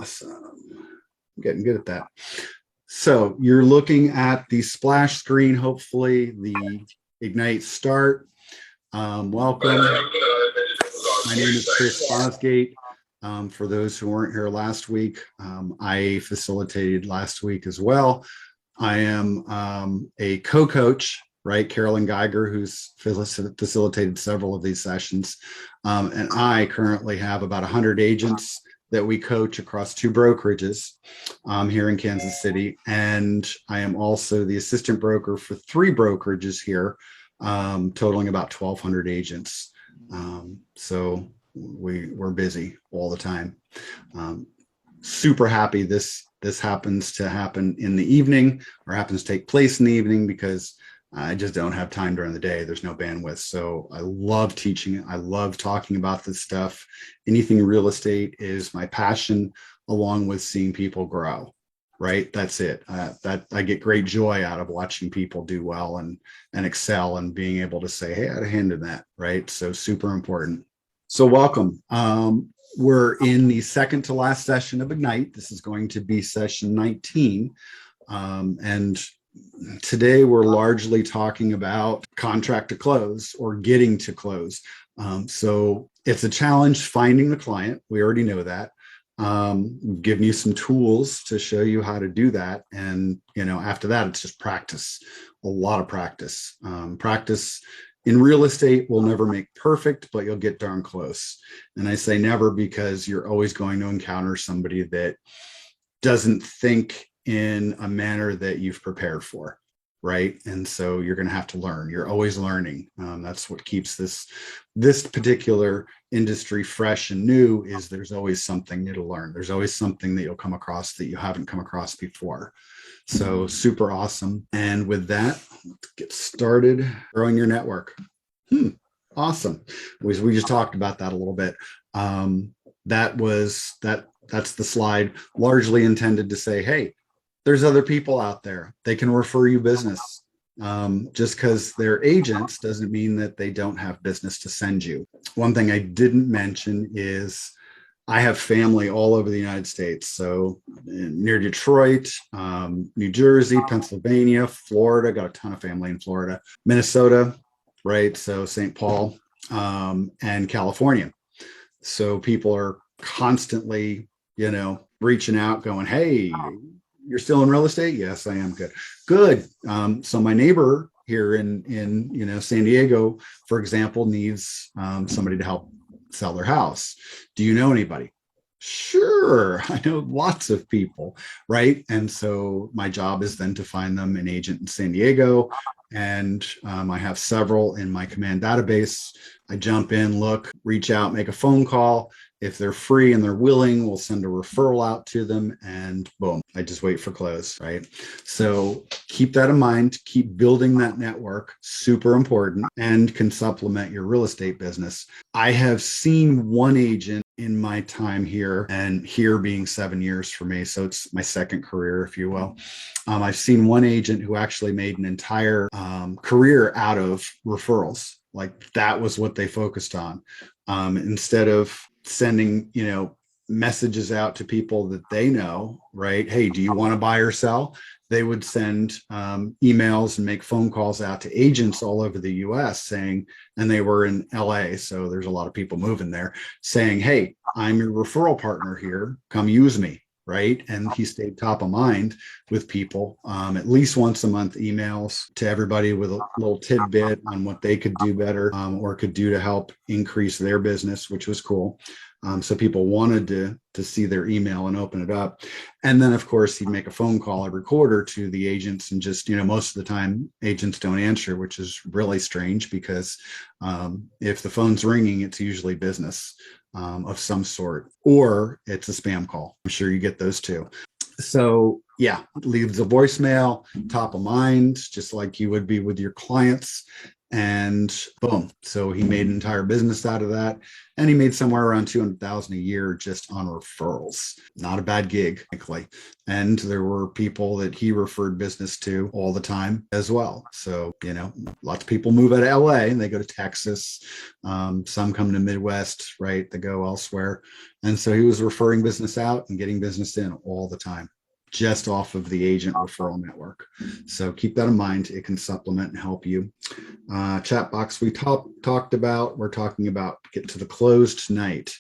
Awesome. I'm getting good at that. So you're looking at the splash screen, hopefully the Ignite start. Welcome. My name is Chris Fosgate. For those who weren't here last week, I facilitated last week as well. I am a co-coach, right? Carolyn Geiger, who's facilitated several of these sessions. And I currently have about 100 agents that we coach across 2 brokerages here in Kansas City. And I am also the assistant broker for 3 brokerages here, totaling about 1,200 agents. So we're busy all the time. Super happy this happens to happen in the evening, or happens to take place in the evening, because I just don't have time during the day. There's no bandwidth. So I love teaching. I love talking about this stuff. Anything real estate is my passion, along with seeing people grow, right? That's it. That I get great joy out of watching people do well and excel, and being able to say, hey, I had a hand in that, right? So super important. So welcome. We're in the second to last session of Ignite. This is going to be session 19. And today we're largely talking about contract to close, or getting to close. So it's a challenge finding the client. We already know that. We've given you some tools to show you how to do that. And, after that, it's just practice, a lot of practice. Practice in real estate will never make perfect, but you'll get darn close. And I say never because you're always going to encounter somebody that doesn't think in a manner that you've prepared for, right? And so you're going to have to learn. You're always learning. That's what keeps this particular industry fresh and new, is there's always something new to learn. There's always something that you'll come across that you haven't come across before. So super awesome. And with that, let's get started growing your network. Awesome. We just talked about that a little bit. That's the slide largely intended to say, hey, there's other people out there. They can refer you business. Just because they're agents doesn't mean that they don't have business to send you. One thing I didn't mention is I have family all over the United States. So near Detroit, New Jersey, Pennsylvania, Florida, got a ton of family in Florida, Minnesota, right? So St. Paul, and California. So people are constantly, reaching out going, hey, you're still in real estate? Yes, I am. Good. So my neighbor here in San Diego, for example, needs somebody to help sell their house. Do you know anybody? Sure, I know lots of people, right? And so my job is then to find them an agent in San Diego, and I have several in my command database. I jump in, look, reach out, make a phone call. If they're free and they're willing, we'll send a referral out to them, and boom, I just wait for close, right? So keep that in mind, keep building that network, super important, and can supplement your real estate business. I have seen one agent in my time here, and here being 7 years for me, so it's my second career, if you will. I've seen one agent who actually made an entire career out of referrals. Like that was what they focused on. Instead of sending, messages out to people that they know, right? Hey, do you want to buy or sell? They would send emails and make phone calls out to agents all over the US saying, and they were in LA, so there's a lot of people moving there, saying, hey, I'm your referral partner here. Come use me. Right. And he stayed top of mind with people, at least once a month, emails to everybody with a little tidbit on what they could do better, or could do to help increase their business, which was cool. So people wanted to see their email and open it up. And then, of course, he'd make a phone call every quarter to the agents, and just, most of the time agents don't answer, which is really strange because if the phone's ringing, it's usually business of some sort, or it's a spam call. I'm sure you get those too. So yeah, leave the voicemail, top of mind, just like you would be with your clients. and boom. So he made an entire business out of that. And he made somewhere around 200,000 a year just on referrals. Not a bad gig, frankly. And there were people that he referred business to all the time as well. So, lots of people move out of LA and they go to Texas. Some come to Midwest, right? They go elsewhere. And so he was referring business out and getting business in all the time, just off of the agent referral network. So keep that in mind. It can supplement and help you. Chat box we talked about. We're talking about get to the close tonight.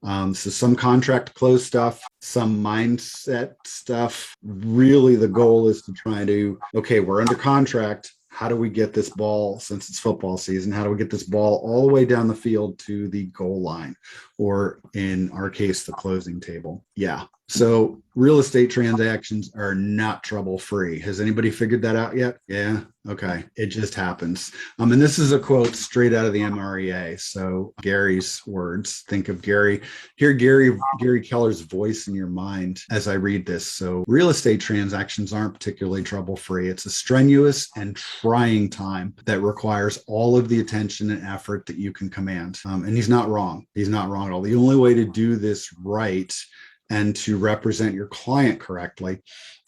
So some contract close stuff, some mindset stuff. Really, the goal is to try to, okay, we're under contract. How do we get this ball, since it's football season, how do we get this ball all the way down the field to the goal line, or in our case, the closing table? Yeah. So real estate transactions are not trouble free. Has anybody figured that out yet? Yeah. Okay. It just happens. And this is a quote straight out of the MREA. So Gary's words, think of Gary, hear Gary Keller's voice in your mind as I read this. So real estate transactions aren't particularly trouble free. It's a strenuous and trying time that requires all of the attention and effort that you can command. And he's not wrong. He's not wrong at all. The only way to do this right and to represent your client correctly,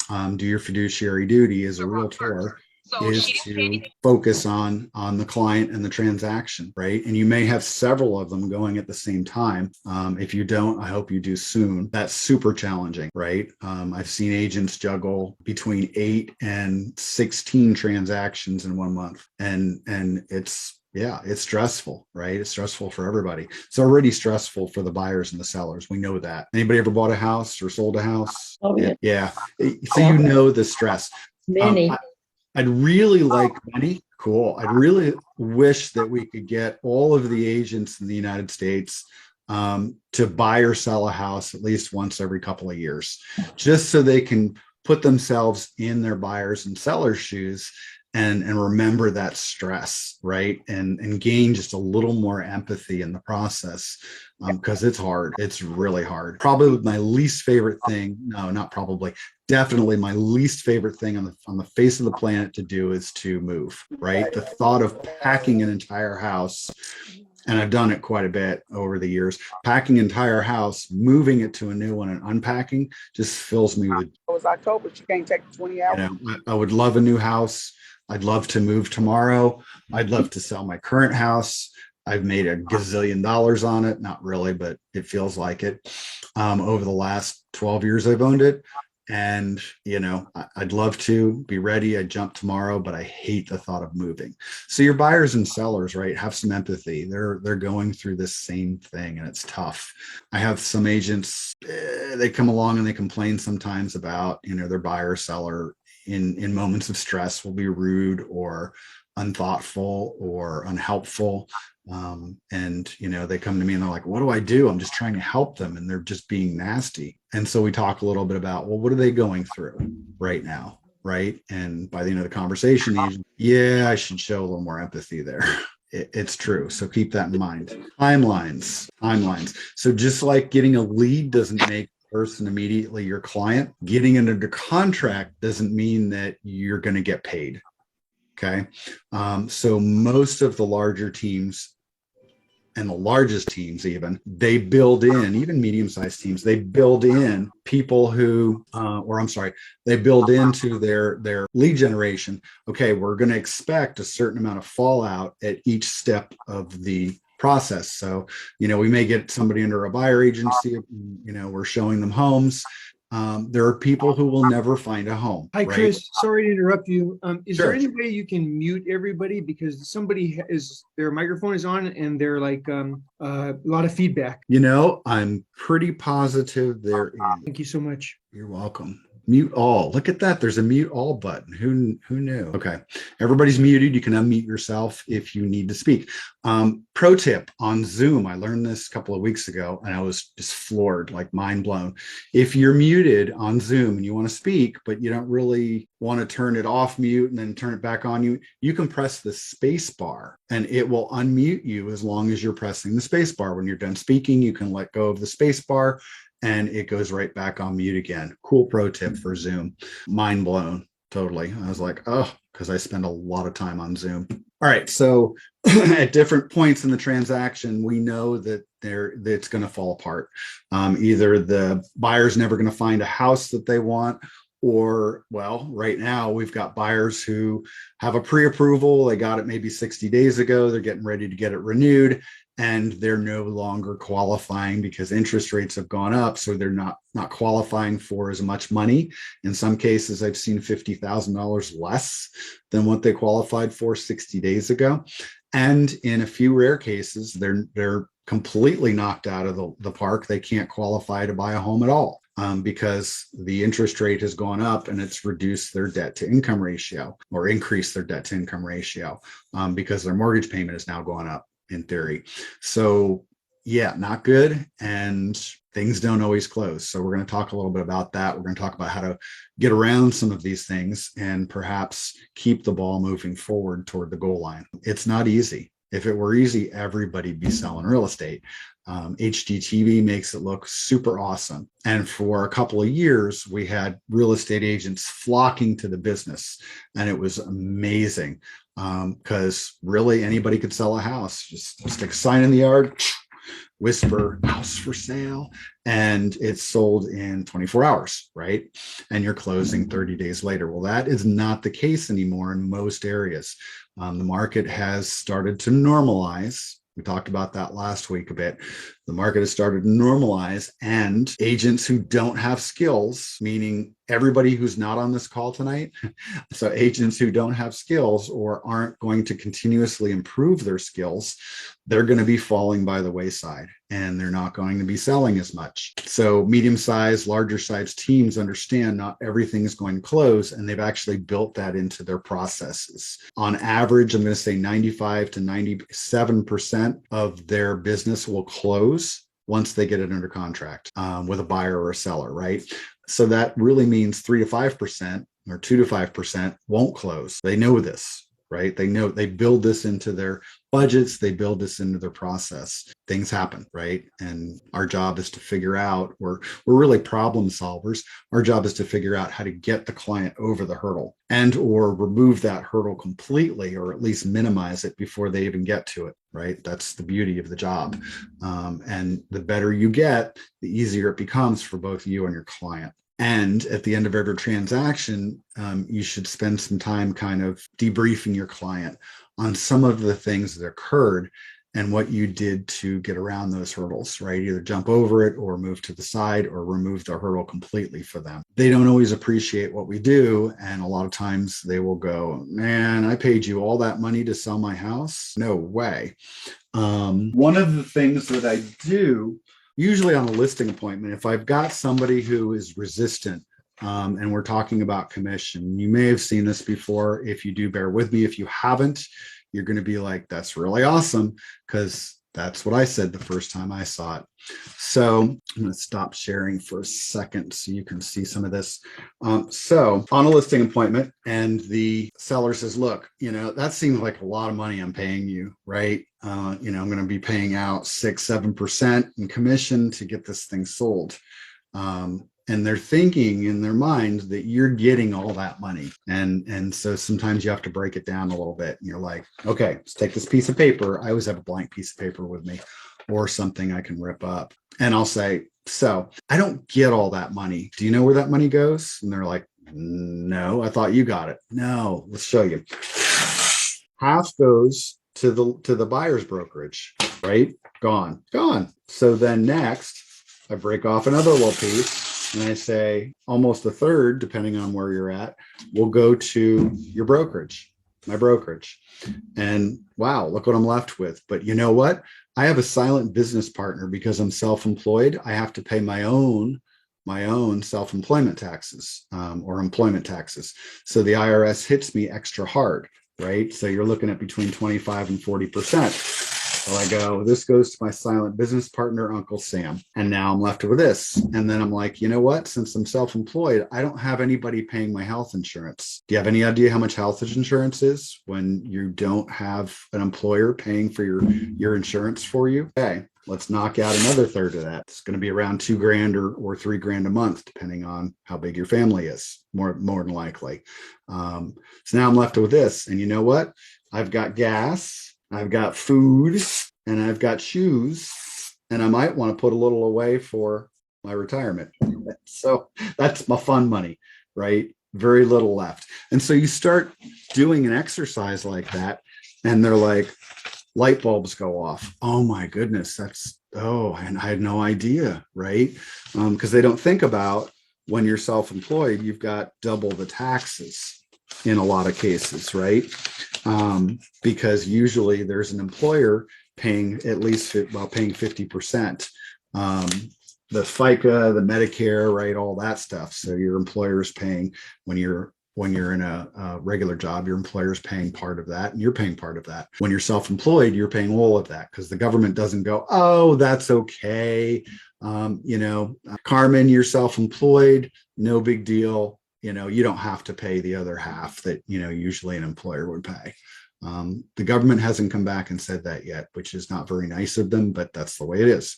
do your fiduciary duty as a realtor, is to focus on the client and the transaction, right? And you may have several of them going at the same time. If you don't, I hope you do soon. That's super challenging, right? I've seen agents juggle between 8 and 16 transactions in 1 month, and it's stressful, right? It's stressful for everybody. It's already stressful for the buyers and the sellers. We know that. Anybody ever bought a house or sold a house? Oh, yeah. Yeah. So the stress. Many. I'd really like many. Cool. I'd really wish that we could get all of the agents in the United States to buy or sell a house at least once every couple of years, just so they can put themselves in their buyers and sellers' shoes and remember that stress, right? And gain just a little more empathy in the process, because it's hard. It's really hard. Probably my least favorite thing. No, not probably. Definitely my least favorite thing on the face of the planet to do is to move, right? The thought of packing an entire house, and I've done it quite a bit over the years, packing an entire house, moving it to a new one and unpacking just fills me with. It was October. You can't take 20 hours. I would love a new house. I'd love to move tomorrow. I'd love to sell my current house. I've made a gazillion dollars on it. Not really, but it feels like it. Over the last 12 years I've owned it. And, I'd love to be ready. I'd jump tomorrow, but I hate the thought of moving. So your buyers and sellers, right, have some empathy. They're going through this same thing, and it's tough. I have some agents, they come along and they complain sometimes about, their buyer or seller in moments of stress will be rude or unthoughtful or unhelpful. And they come to me and they're like, what do I do? I'm just trying to help them, and they're just being nasty. And so we talk a little bit about, well, what are they going through right now? Right. And by the end of the conversation, I should show a little more empathy there. It's true. So keep that in mind. Timelines. So just like getting a lead doesn't make person immediately your client, getting it under contract doesn't mean that you're going to get paid. Okay. So most of the larger teams and the largest teams, they build in, even medium-sized teams, they build in people who, they build into their lead generation. Okay, we're going to expect a certain amount of fallout at each step of the process. So, we may get somebody under a buyer agency, we're showing them homes. There are people who will never find a home. Hi, right? Chris. Sorry to interrupt you. Is Sure. there any way you can mute everybody, because their microphone is on and they're like a lot of feedback? I'm pretty positive there is. Thank you so much. You're welcome. Mute all. Look at that. There's a mute all button. Who knew? Okay. Everybody's muted. You can unmute yourself if you need to speak. Pro tip on Zoom. I learned this a couple of weeks ago and I was just floored, like mind blown. If you're muted on Zoom and you want to speak, but you don't really want to turn it off mute and then turn it back on, you can press the space bar and it will unmute you as long as you're pressing the space bar. When you're done speaking, you can let go of the space bar and it goes right back on mute again. Cool pro tip for Zoom. Mind blown, totally. I was like, oh, because I spend a lot of time on Zoom. All right. So at different points in the transaction, we know that it's going to fall apart. Either the buyer's never going to find a house that they want, or, well, right now we've got buyers who have a pre-approval. They got it maybe 60 days ago. They're getting ready to get it renewed, and they're no longer qualifying because interest rates have gone up. So they're not qualifying for as much money. In some cases, I've seen $50,000 less than what they qualified for 60 days ago. And in a few rare cases, they're completely knocked out of the park. They can't qualify to buy a home at all, because the interest rate has gone up and it's reduced their debt to income ratio, or increased their debt to income ratio, because their mortgage payment is now going up in theory. So yeah, not good. And things don't always close. So we're going to talk a little bit about that. We're going to talk about how to get around some of these things and perhaps keep the ball moving forward toward the goal line. It's not easy. If it were easy, everybody'd be selling real estate. HGTV makes it look super awesome. And for a couple of years, we had real estate agents flocking to the business, and it was amazing, because really anybody could sell a house. Just stick a sign in the yard, whisper house for sale, and it's sold in 24 hours, right? And you're closing 30 days later. Well, that is not the case anymore in most areas. The market has started to normalize. We talked about that last week a bit. The market has started to normalize, and agents who don't have skills, meaning everybody who's not on this call tonight, so agents who don't have skills or aren't going to continuously improve their skills, they're going to be falling by the wayside, and they're not going to be selling as much. So medium-sized, larger-sized teams understand not everything is going to close, and they've actually built that into their processes. On average, I'm going to say 95 to 97% of their business will close once they get it under contract, with a buyer or a seller, right? So that really means 3 to 5% or 2 to 5% won't close. They know this, right? They know, they build this into their budgets, they build this into their process. Things happen, right? And our job is to figure out, we're really problem solvers. Our job is to figure out how to get the client over the hurdle, and or remove that hurdle completely, or at least minimize it before they even get to it, right? That's the beauty of the job. And the better you get, the easier it becomes for both you and your client. And at the end of every transaction, you should spend some time kind of debriefing your client on some of the things that occurred and what you did to get around those hurdles, right? Either jump over it or move to the side or remove the hurdle completely for them. They don't always appreciate what we do. And a lot of times they will go, man, I paid you all that money to sell my house? No way. One of the things that I do, usually on a listing appointment, if I've got somebody who is resistant, and we're talking about commission, you may have seen this before. If you do, bear with me. If you haven't, you're going to be like, that's really awesome, because that's what I said the first time I saw it. So I'm going to stop sharing for a second so you can see some of this. So on a listing appointment, and the seller says, look, that seems like a lot of money I'm paying you, right? I'm going to be paying out 6-7% in commission to get this thing sold. And they're thinking in their mind that you're getting all that money. And so sometimes you have to break it down a little bit. And you're like, okay, let's take this piece of paper. I always have a blank piece of paper with me, or something I can rip up. And I'll say, so I don't get all that money. Do you know where that money goes? And they're like, no, I thought you got it. No, let's show you. Half goes to the buyer's brokerage, right? Gone. So then next, I break off another little piece. And I say almost a third, depending on where you're at, will go to your brokerage, my brokerage. And wow, look what I'm left with. But you know what? I have a silent business partner because I'm self-employed. I have to pay my own self-employment taxes, or employment taxes. So the IRS hits me extra hard, right? So you're looking at between 25 and 40%. So I go, this goes to my silent business partner, Uncle Sam. And now I'm left with this. And then I'm like, you know what? Since I'm self-employed, I don't have anybody paying my health insurance. Do you have any idea how much health insurance is when you don't have an employer paying for your insurance for you? Okay, let's knock out another third of that. It's going to be around $2,000 or $3,000 a month, depending on how big your family is, more than likely. So now I'm left with this. And you know what? I've got gas, I've got food, and I've got shoes, and I might want to put a little away for my retirement. So that's my fun money, right? Very little left. And so you start doing an exercise like that, and they're like, light bulbs go off. Oh my goodness, and I had no idea, right? Because they don't think about when you're self-employed, you've got double the taxes in a lot of cases, right? Because usually there's an employer paying at least paying 50%. The FICA, the Medicare, right, all that stuff. So your employer is paying when you're in a regular job, your employer is paying part of that, and you're paying part of that. When you're self-employed, you're paying all of that because the government doesn't go, oh, that's okay. Carmen, you're self-employed, no big deal. You don't have to pay the other half that, usually an employer would pay. The government hasn't come back and said that yet, which is not very nice of them, but that's the way it is.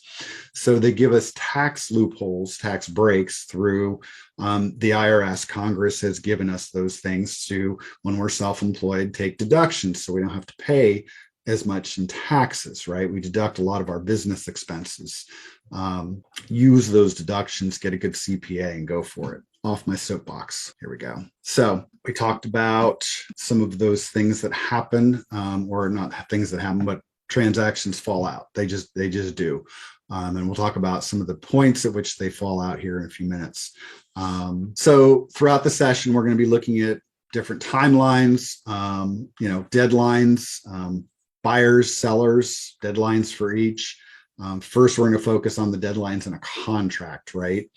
So they give us tax loopholes, tax breaks through the IRS. Congress has given us those things to, when we're self-employed, take deductions so we don't have to pay as much in taxes, right? We deduct a lot of our business expenses. Use those deductions, get a good CPA, and go for it. Off my soapbox. Here we go. So we talked about some of those things that happen, or not things that happen, but transactions fall out. They just do. And we'll talk about some of the points at which they fall out here in a few minutes. So throughout the session, we're going to be looking at different timelines, deadlines, buyers, sellers, deadlines for each. First, we're going to focus on the deadlines in a contract, right?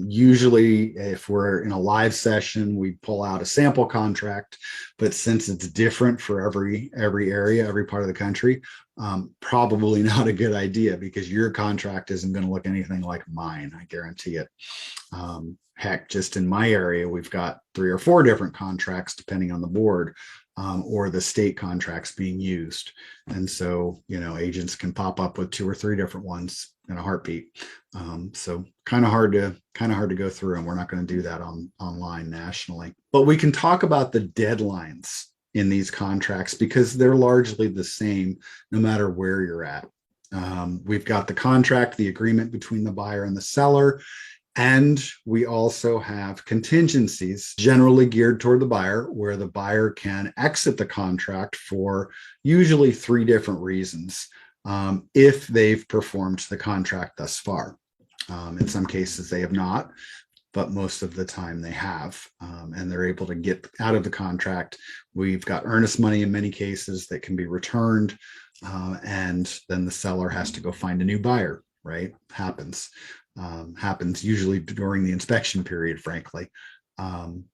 Usually, if we're in a live session, we pull out a sample contract, but since it's different for every area, every part of the country, probably not a good idea because your contract isn't going to look anything like mine. I guarantee it. Heck, just in my area, we've got 3 or 4 different contracts depending on the board. Or the state contracts being used. And so, agents can pop up with 2 or 3 different ones in a heartbeat. So kind of hard to go through, and we're not going to do that online nationally. But we can talk about the deadlines in these contracts because they're largely the same no matter where you're at. We've got the contract, the agreement between the buyer and the seller. And we also have contingencies generally geared toward the buyer, where the buyer can exit the contract for usually 3 different reasons if they've performed the contract thus far. In some cases, they have not, but most of the time they have, and they're able to get out of the contract. We've got earnest money in many cases that can be returned, and then the seller has to go find a new buyer, right? Happens usually during the inspection period, frankly,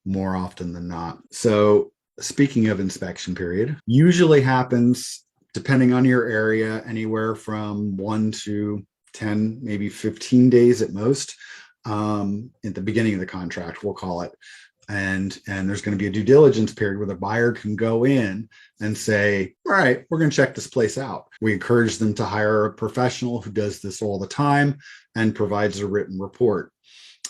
more often than not. So speaking of inspection period, usually happens, depending on your area, anywhere from 1 to 10, maybe 15 days at most, at the beginning of the contract, we'll call it. And there's going to be a due diligence period where the buyer can go in and say, all right, we're going to check this place out. We encourage them to hire a professional who does this all the time and provides a written report.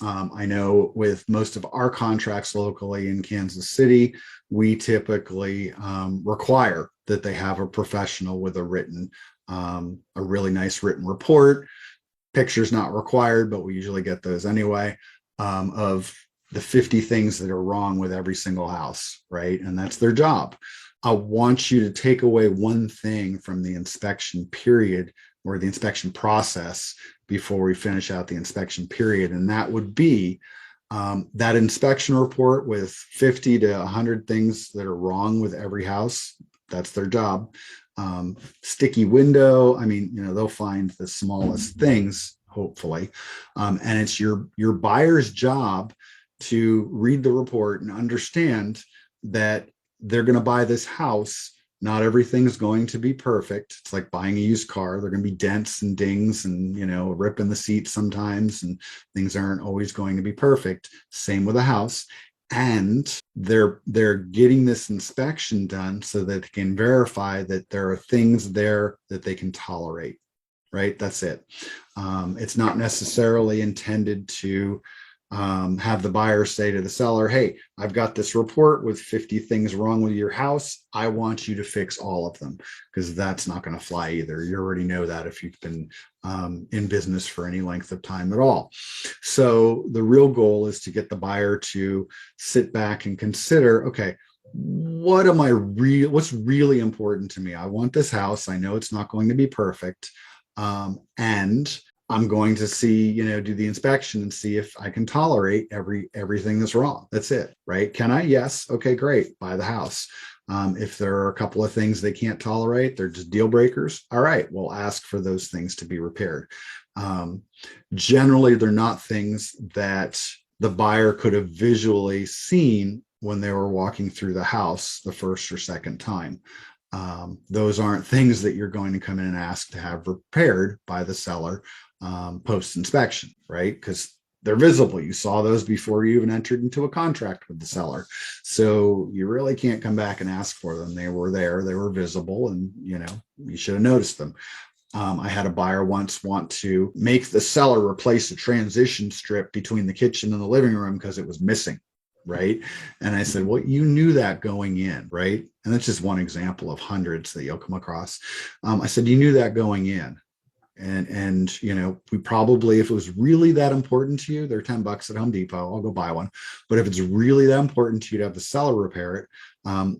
I know with most of our contracts locally in Kansas City, we typically require that they have a professional with a really nice written report. Pictures not required, but we usually get those anyway, of the 50 things that are wrong with every single house, right? And that's their job. I want you to take away one thing from the inspection period or the inspection process before we finish out the inspection period. And that would be that inspection report with 50 to 100 things that are wrong with every house. That's their job. Sticky window. I mean, they'll find the smallest things, hopefully. And it's your buyer's job to read the report and understand that they're going to buy this house. Not everything's going to be perfect. It's like buying a used car. There are going to be dents and dings and, a rip in the seat sometimes, and things aren't always going to be perfect. Same with a house. And they're getting this inspection done so that they can verify that there are things there that they can tolerate, right? That's it. It's not necessarily intended to Have the buyer say to the seller, hey, I've got this report with 50 things wrong with your house. I want you to fix all of them, because that's not going to fly either. You already know that if you've been in business for any length of time at all. So the real goal is to get the buyer to sit back and consider, okay, what's really important to me? I want this house. I know it's not going to be perfect. And I'm going to see, do the inspection and see if I can tolerate everything that's wrong. That's it, right? Can I? Yes. Okay, great. Buy the house. If there are a couple of things they can't tolerate, they're just deal breakers. All right, we'll ask for those things to be repaired. Generally, they're not things that the buyer could have visually seen when they were walking through the house the first or second time. Those aren't things that you're going to come in and ask to have repaired by the seller post inspection, right? Because they're visible. You saw those before you even entered into a contract with the seller. So you really can't come back and ask for them. They were there, they were visible, and you should have noticed them. I had a buyer once want to make the seller replace a transition strip between the kitchen and the living room because it was missing. Right. And I said, well, you knew that going in, right? And that's just one example of hundreds that you'll come across. I said, you knew that going in. And we probably, if it was really that important to you, they're $10 at Home Depot, I'll go buy one. But if it's really that important to you to have the seller repair it,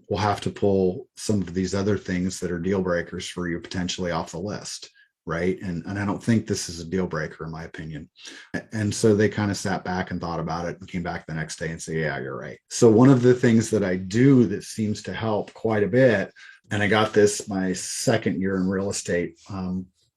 we'll have to pull some of these other things that are deal breakers for you potentially off the list. Right. And I don't think this is a deal breaker, in my opinion. And so they kind of sat back and thought about it and came back the next day and say, yeah, you're right. So one of the things that I do that seems to help quite a bit, and I got this my second year in real estate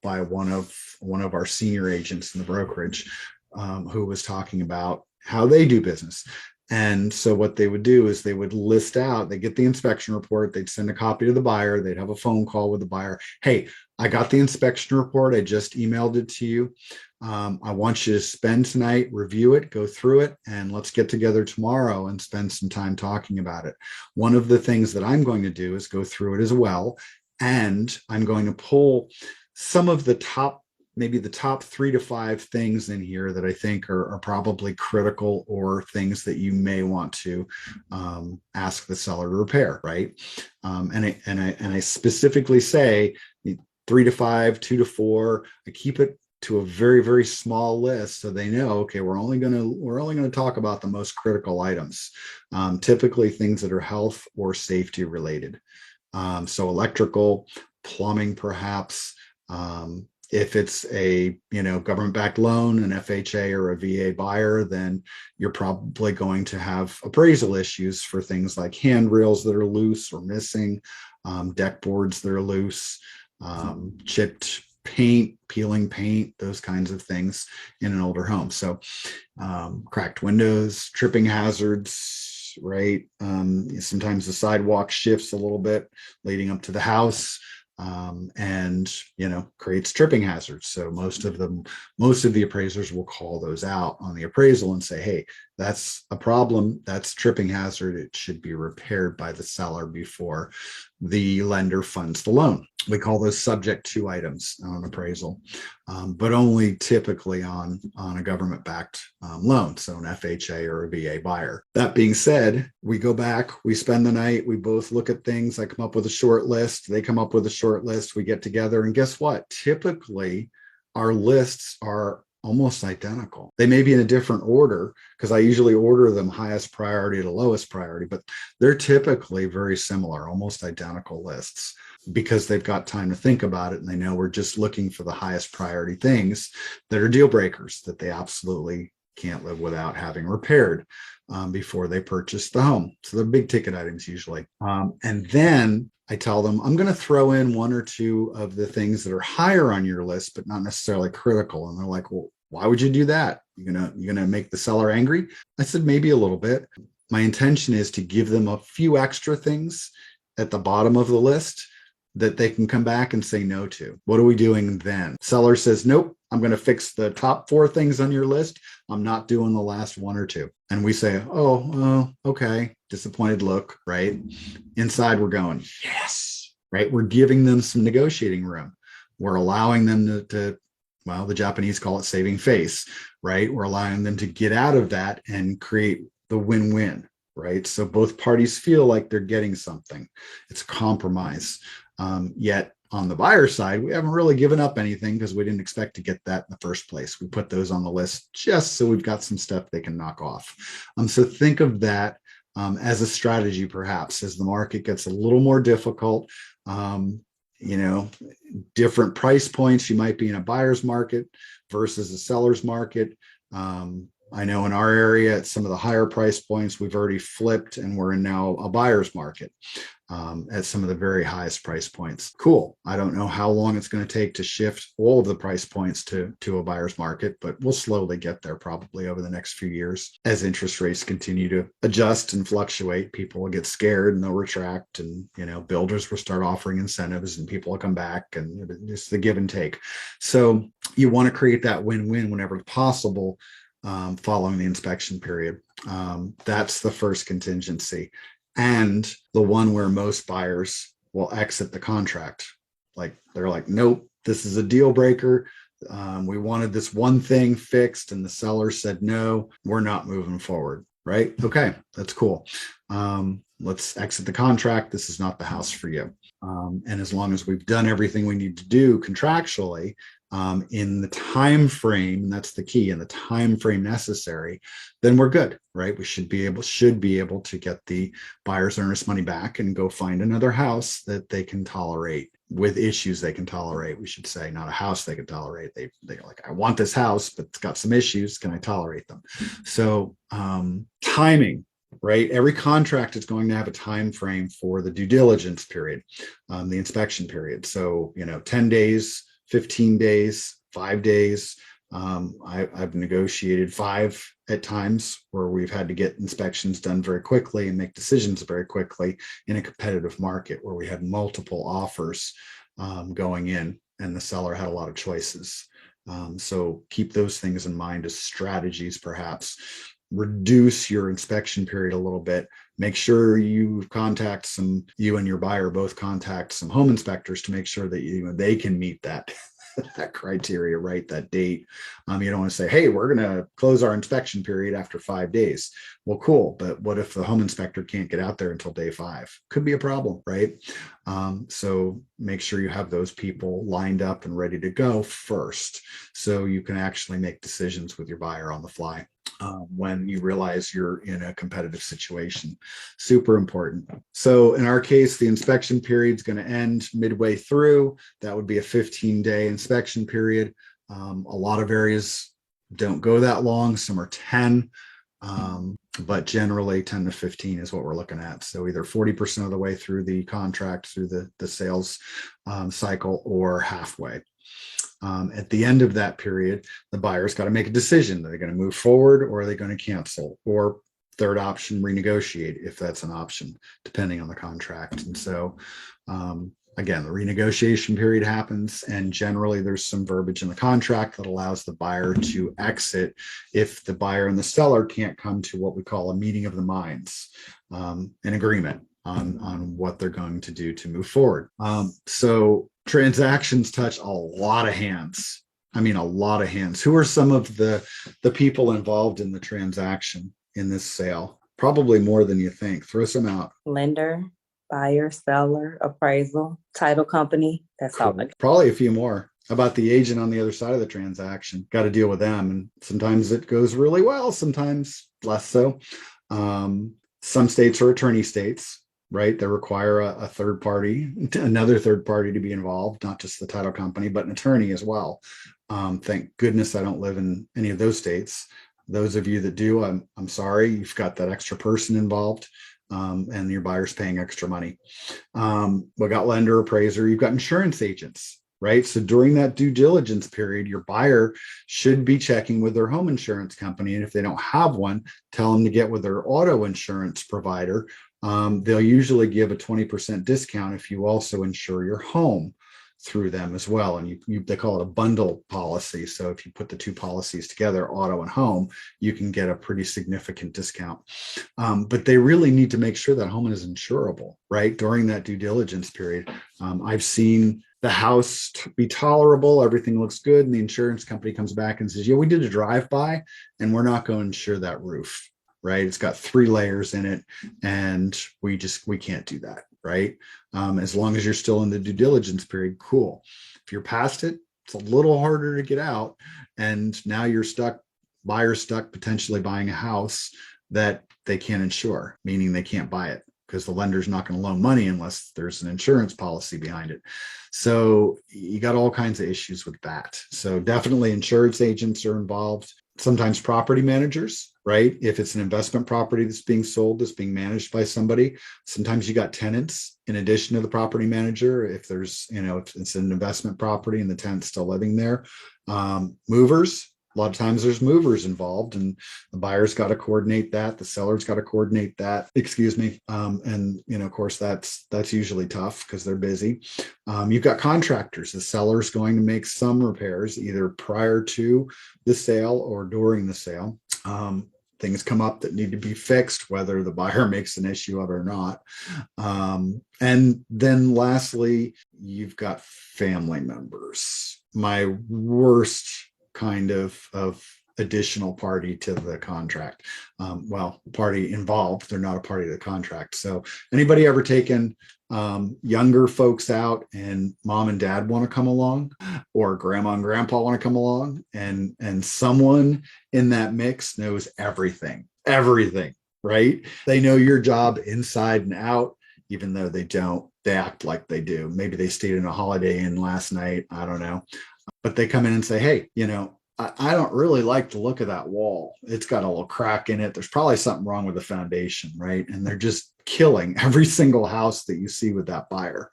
by one of our senior agents in the brokerage who was talking about how they do business. And so what they would do is they would list out, they get the inspection report, they'd send a copy to the buyer, they'd have a phone call with the buyer. Hey, I got the inspection report. I just emailed it to you. I want you to spend tonight, review it, go through it, and let's get together tomorrow and spend some time talking about it. One of the things that I'm going to do is go through it as well. And I'm going to pull some of the top, maybe the top 3 to 5 things in here that I think are probably critical, or things that you may want to ask the seller to repair, right? And I specifically say 3 to 5, 2 to 4. I keep it to a very, very small list so they know, okay, we're only going to talk about the most critical items, typically things that are health or safety related. So electrical, plumbing, perhaps. If it's a government-backed loan, an FHA or a VA buyer, then you're probably going to have appraisal issues for things like handrails that are loose or missing, deck boards that are loose, chipped paint, peeling paint, those kinds of things in an older home. So cracked windows, tripping hazards, right? Sometimes the sidewalk shifts a little bit leading up to the house. And creates tripping hazards. So most of the appraisers will call those out on the appraisal and say, hey, that's a problem, that's tripping hazard, it should be repaired by the seller before the lender funds the loan. We call those subject to items on appraisal, but only typically on a government-backed loan, so an FHA or a VA buyer. That being said, we go back, we spend the night, we both look at things. I come up with a short list, they come up with a short list, we get together, and guess what? Typically, our lists are almost identical. They may be in a different order because I usually order them highest priority to lowest priority, but they're typically very similar, almost identical lists, because they've got time to think about it and they know we're just looking for the highest priority things that are deal breakers that they absolutely can't live without having repaired before they purchase the home. So they're big ticket items usually. And then I tell them, I'm going to throw in 1 or 2 of the things that are higher on your list, but not necessarily critical. And they're like, well, why would you do that? You're gonna make the seller angry? I said, maybe a little bit. My intention is to give them a few extra things at the bottom of the list that they can come back and say no to. What are we doing then? Seller says, nope, I'm going to fix the top 4 things on your list. I'm not doing the last 1 or 2. And we say, oh, okay. Disappointed look, right? Inside we're going, yes, right? We're giving them some negotiating room. We're allowing them to well, the Japanese call it saving face, right? We're allowing them to get out of that and create the win-win, right? So both parties feel like they're getting something. It's a compromise. Yet on the buyer side, we haven't really given up anything because we didn't expect to get that in the first place. We put those on the list just so we've got some stuff they can knock off. So think of that as a strategy, perhaps, as the market gets a little more difficult. You know, different price points. You might be in a buyer's market versus a seller's market. I know in our area, at some of the higher price points, we've already flipped and we're in now a buyer's market at some of the very highest price points. Cool. I don't know how long it's going to take to shift all of the price points to a buyer's market, but we'll slowly get there probably over the next few years. As interest rates continue to adjust and fluctuate, people will get scared and they'll retract, and, you know, builders will start offering incentives and people will come back, and it's the give and take. So you want to create that win-win whenever possible following the inspection period. That's the first contingency, and the one where most buyers will exit the contract. Like they're like, nope, this is a deal breaker. We wanted this one thing fixed and the seller said, no, we're not moving forward. Right? Okay, that's cool. Let's exit the contract. This is not the house for you. And as long as we've done everything we need to do contractually, in the time frame, and that's the key, in the time frame necessary, then we're good, right? We should be able to get the buyer's earnest money back and go find another house that they can tolerate, with issues they can tolerate, we should say, not a house they can tolerate. They're like, I want this house, but it's got some issues. Can I tolerate them? So timing. Right. Every contract is going to have a time frame for the due diligence period, the inspection period. So, 10 days, 15 days, 5 days. I've negotiated 5 at times where we've had to get inspections done very quickly and make decisions very quickly in a competitive market where we had multiple offers going in and the seller had a lot of choices. So keep those things in mind as strategies, perhaps. Reduce your inspection period a little bit. Make sure you and your buyer both contact some home inspectors to make sure that they can meet that criteria, right? That date. You don't want to say, hey, we're going to close our inspection period after 5 days. Well, cool. But what if the home inspector can't get out there until day 5? Could be a problem, right? So make sure you have those people lined up and ready to go first, so you can actually make decisions with your buyer on the fly. When you realize you're in a competitive situation. Super important. So in our case, the inspection period is going to end midway through. That would be a 15-day inspection period. A lot of areas don't go that long. Some are 10, but generally 10 to 15 is what we're looking at. So either 40% of the way through the contract, through the sales cycle, or halfway. At the end of that period, the buyer's got to make a decision. Are they going to move forward, or are they going to cancel? Or third option, renegotiate, if that's an option, depending on the contract. And so, again, the renegotiation period happens, and generally there's some verbiage in the contract that allows the buyer to exit if the buyer and the seller can't come to what we call a meeting of the minds, an agreement on what they're going to do to move forward. So transactions touch a lot of hands. I mean, a lot of hands. Who are some of the people involved in the transaction in this sale? Probably more than you think. Throw some out. Lender, buyer, seller, appraisal, title company. That's all. Probably a few more. How about the agent on the other side of the transaction? Got to deal with them. And sometimes it goes really well, sometimes less so. Some states are attorney states, right? They require a third party, another third party to be involved, not just the title company, but an attorney as well. Thank goodness I don't live in any of those states. Those of you that do, I'm sorry, you've got that extra person involved, and your buyer's paying extra money. We got lender, appraiser, you've got insurance agents, right? So during that due diligence period, your buyer should be checking with their home insurance company. And if they don't have one, tell them to get with their auto insurance provider. They'll usually give a 20% discount if you also insure your home through them as well. And they call it a bundle policy. So if you put the two policies together, auto and home, you can get a pretty significant discount. But they really need to make sure that home is insurable, right? During that due diligence period. I've seen the house be tolerable, everything looks good, and the insurance company comes back and says, yeah, we did a drive-by and we're not going to insure that roof, right? It's got 3 layers in it, and we can't do that, right? As long as you're still in the due diligence period, cool. If you're past it, it's a little harder to get out, and now you're stuck, buyer's stuck potentially buying a house that they can't insure, meaning they can't buy it because the lender's not going to loan money unless there's an insurance policy behind it. So you got all kinds of issues with that. So definitely insurance agents are involved. Sometimes property managers, right? If it's an investment property that's being sold, that's being managed by somebody, sometimes you got tenants in addition to the property manager. If there's, if it's an investment property and the tenant's still living there, movers. A lot of times there's movers involved, and the buyer's got to coordinate that. The seller's got to coordinate that, and of course that's usually tough because they're busy. You've got contractors. The seller's going to make some repairs either prior to the sale or during the sale. Things come up that need to be fixed, whether the buyer makes an issue of it or not. And then lastly, you've got family members. My worst kind of additional party to the contract. Party involved, they're not a party to the contract. So anybody ever taken younger folks out and mom and dad want to come along, or grandma and grandpa want to come along, and someone in that mix knows everything, right? They know your job inside and out, even though they don't. They act like they do. Maybe they stayed in a Holiday Inn last night. I don't know. But they come in and say, hey, I don't really like the look of that wall. It's got a little crack in it. There's probably something wrong with the foundation, right? And they're just killing every single house that you see with that buyer.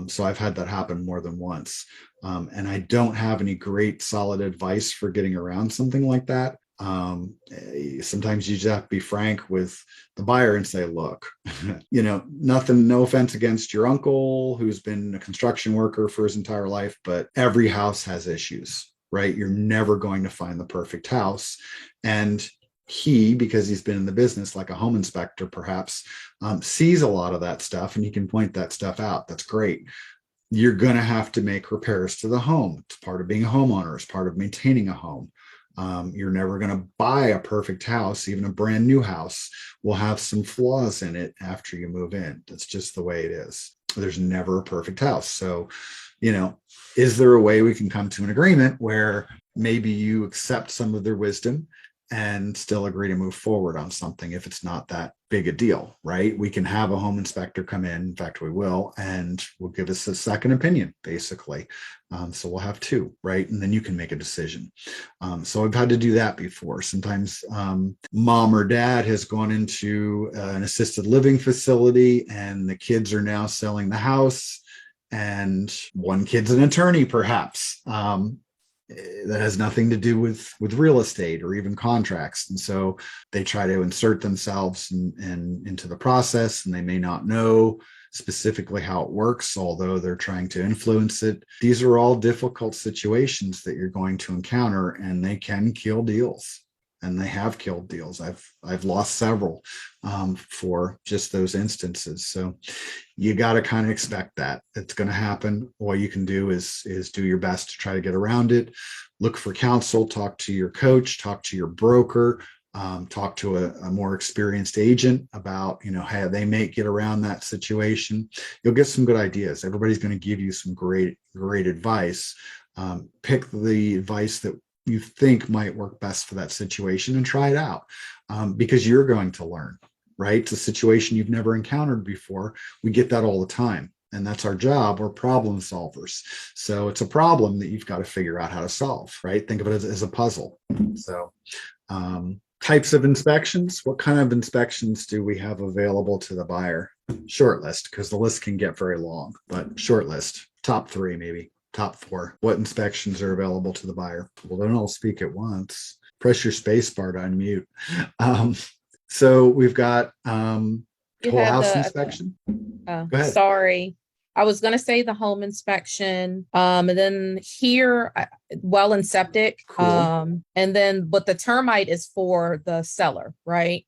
So I've had that happen more than once. And I don't have any great solid advice for getting around something like that. Sometimes you just have to be frank with the buyer and say, look, nothing, no offense against your uncle who's been a construction worker for his entire life, but every house has issues, right? You're never going to find the perfect house. And he, because he's been in the business like a home inspector, perhaps, sees a lot of that stuff and he can point that stuff out. That's great. You're going to have to make repairs to the home. It's part of being a homeowner. It's part of maintaining a home. You're never going to buy a perfect house. Even a brand new house will have some flaws in it after you move in. That's just the way it is. There's never a perfect house. So, is there a way we can come to an agreement where maybe you accept some of their wisdom and still agree to move forward on something if it's not that big a deal, right? We can have a home inspector come in fact, we will, and will give us a second opinion, basically. So we'll have 2, right? And then you can make a decision. So I've had to do that before. Sometimes mom or dad has gone into an assisted living facility and the kids are now selling the house, and one kid's an attorney, perhaps. That has nothing to do with real estate or even contracts. And so they try to insert themselves into the process, and they may not know specifically how it works, although they're trying to influence it. These are all difficult situations that you're going to encounter, and they can kill deals. And they have killed deals. I've lost several for just those instances. So you got to kind of expect that it's going to happen. What you can do is do your best to try to get around it. Look for counsel, talk to your coach, talk to your broker, talk to a more experienced agent about, how they may get around that situation. You'll get some good ideas. Everybody's going to give you some great advice. Pick the advice that you think might work best for that situation and try it out, because you're going to learn, right? It's a situation you've never encountered before. We get that all the time, and that's our job. We're problem solvers. So it's a problem that you've got to figure out how to solve, right? Think of it as a puzzle. So types of inspections. What kind of inspections do we have available to the buyer? Short list, because the list can get very long, but short list, top 3, maybe. Top 4. What inspections are available to the buyer? Well, don't all speak at once. Press your space bar to unmute. So we've got whole house inspection. Go ahead. Sorry. I was going to say the home inspection, and then here, well and septic, Cool. but the termite is for the seller, right?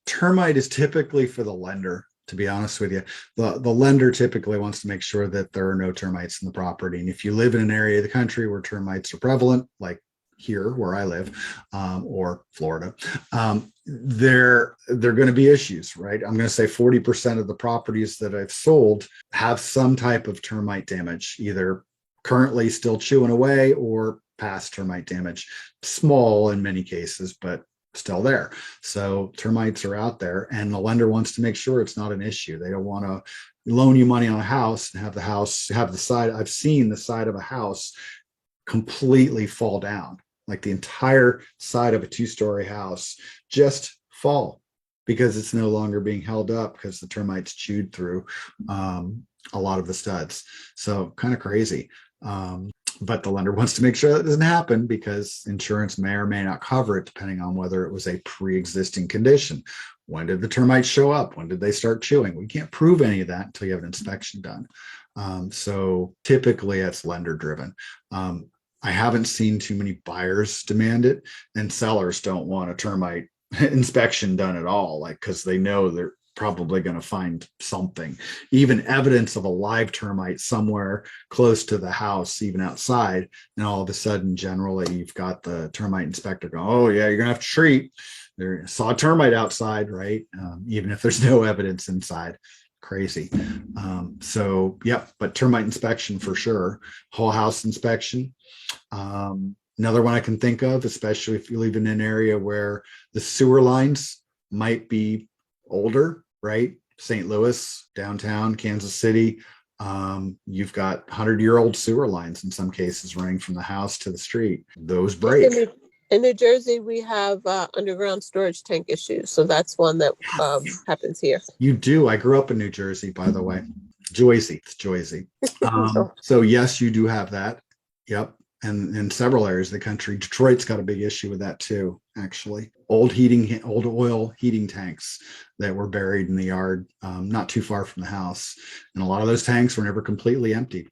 Termite is typically for the lender. to be honest with you. The lender typically wants to make sure that there are no termites in the property. And if you live in an area of the country where termites are prevalent, like here where I live, or Florida, they're going to be issues, right? I'm going to say 40% of the properties that I've sold have some type of termite damage, either currently still chewing away or past termite damage. Small in many cases, but still there. So termites are out there, and the lender wants to make sure it's not an issue. They don't want to loan you money on a house and have the side. I've seen the side of a house completely fall down, like the entire side of a 2-story house just fall because it's no longer being held up because the termites chewed through a lot of the studs. So kind of crazy. But the lender wants to make sure that doesn't happen because insurance may or may not cover it, depending on whether it was a pre-existing condition. When did the termites show up? When did they start chewing? We can't prove any of that until you have an inspection done. So typically it's lender driven. I haven't seen too many buyers demand it, and sellers don't want a termite inspection done at all, like, because they know they're probably going to find something, even evidence of a live termite somewhere close to the house, even outside. And all of a sudden, generally, you've got the termite inspector going, oh yeah, you're gonna have to treat. There saw a termite outside, right? Even if there's no evidence inside. Crazy. So yep, but termite inspection for sure. Whole house inspection. Another one I can think of, especially if you live in an area where the sewer lines might be older, right? St. Louis, downtown, Kansas City. You've got 100-year-old sewer lines in some cases running from the house to the street. Those break. In New Jersey, we have underground storage tank issues. So that's one that happens here. You do. I grew up in New Jersey, by the way. Jersey. It's Jersey. So yes, you do have that. Yep. And in several areas of the country, Detroit's got a big issue with that too, actually. Old oil heating tanks that were buried in the yard, not too far from the house. And a lot of those tanks were never completely emptied,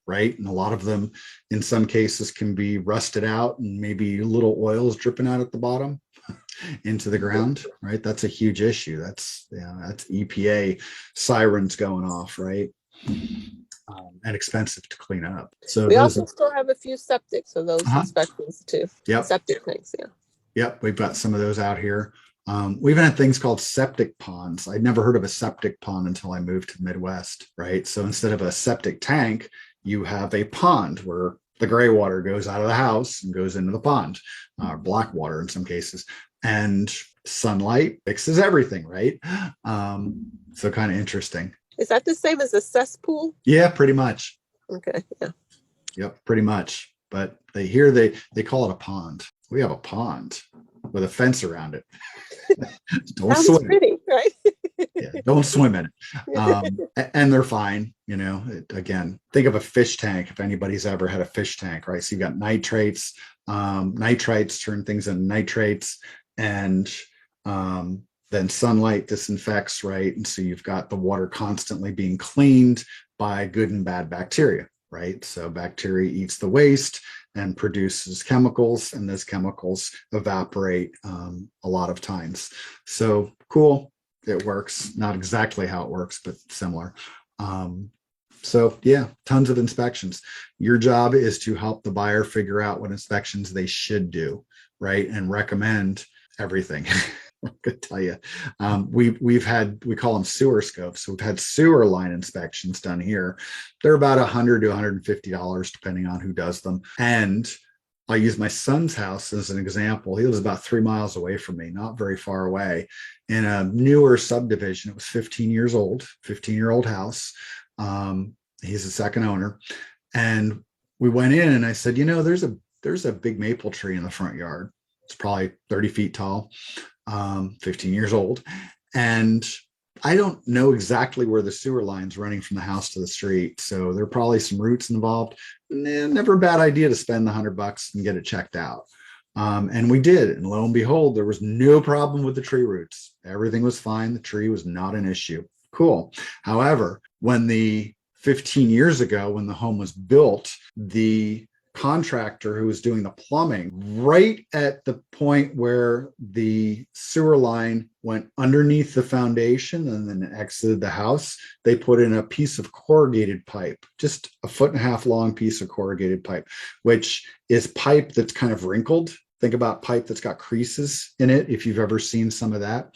right? And a lot of them, in some cases, can be rusted out and maybe little oil is dripping out at the bottom into the ground, right? That's a huge issue. That's EPA sirens going off, right? And expensive to clean up. So we also still have a few septics for those inspections too. Yep. Septic tanks, yeah. Yep, we've got some of those out here. We even had things called septic ponds. I'd never heard of a septic pond until I moved to the Midwest, right? So instead of a septic tank, you have a pond where the gray water goes out of the house and goes into the pond, black water in some cases. And sunlight fixes everything, right? So kind of interesting. Is that the same as a cesspool? Yeah, pretty much. Okay, yeah. Yep, pretty much. But they call it a pond. We have a pond with a fence around it. Don't Sounds swim. pretty, right? Yeah, don't swim in it. And they're fine. You know, again, think of a fish tank. If anybody's ever had a fish tank, right? So you've got nitrates. Nitrites turn things into nitrates, and then sunlight disinfects, right? And so you've got the water constantly being cleaned by good and bad bacteria, right? So bacteria eats the waste and produces chemicals, and those chemicals evaporate a lot of times. So cool, it works. Not exactly how it works, but similar. So yeah, tons of inspections. Your job is to help the buyer figure out what inspections they should do, right? And recommend everything. I could tell you, we call them sewer scopes. So we've had sewer line inspections done here. They're about $100 to $150, depending on who does them. And I use my son's house as an example. He lives about 3 miles away from me, not very far away, in a newer subdivision. It was 15-year-old house. He's a second owner. And we went in and I said, you know, there's a big maple tree in the front yard. It's probably 30 feet tall. 15 years old. And I don't know exactly where the sewer line's running from the house to the street. So there are probably some roots involved. Never a bad idea to spend the $100 and get it checked out. And we did. And lo and behold, there was no problem with the tree roots. Everything was fine. The tree was not an issue. Cool. However, when 15 years ago, when the home was built, the contractor who was doing the plumbing right at the point where the sewer line went underneath the foundation and then exited the house. They put in a piece of corrugated pipe, just a 1.5 foot long piece of corrugated pipe, which is pipe that's kind of wrinkled. Think about pipe that's got creases in it. If you've ever seen some of that,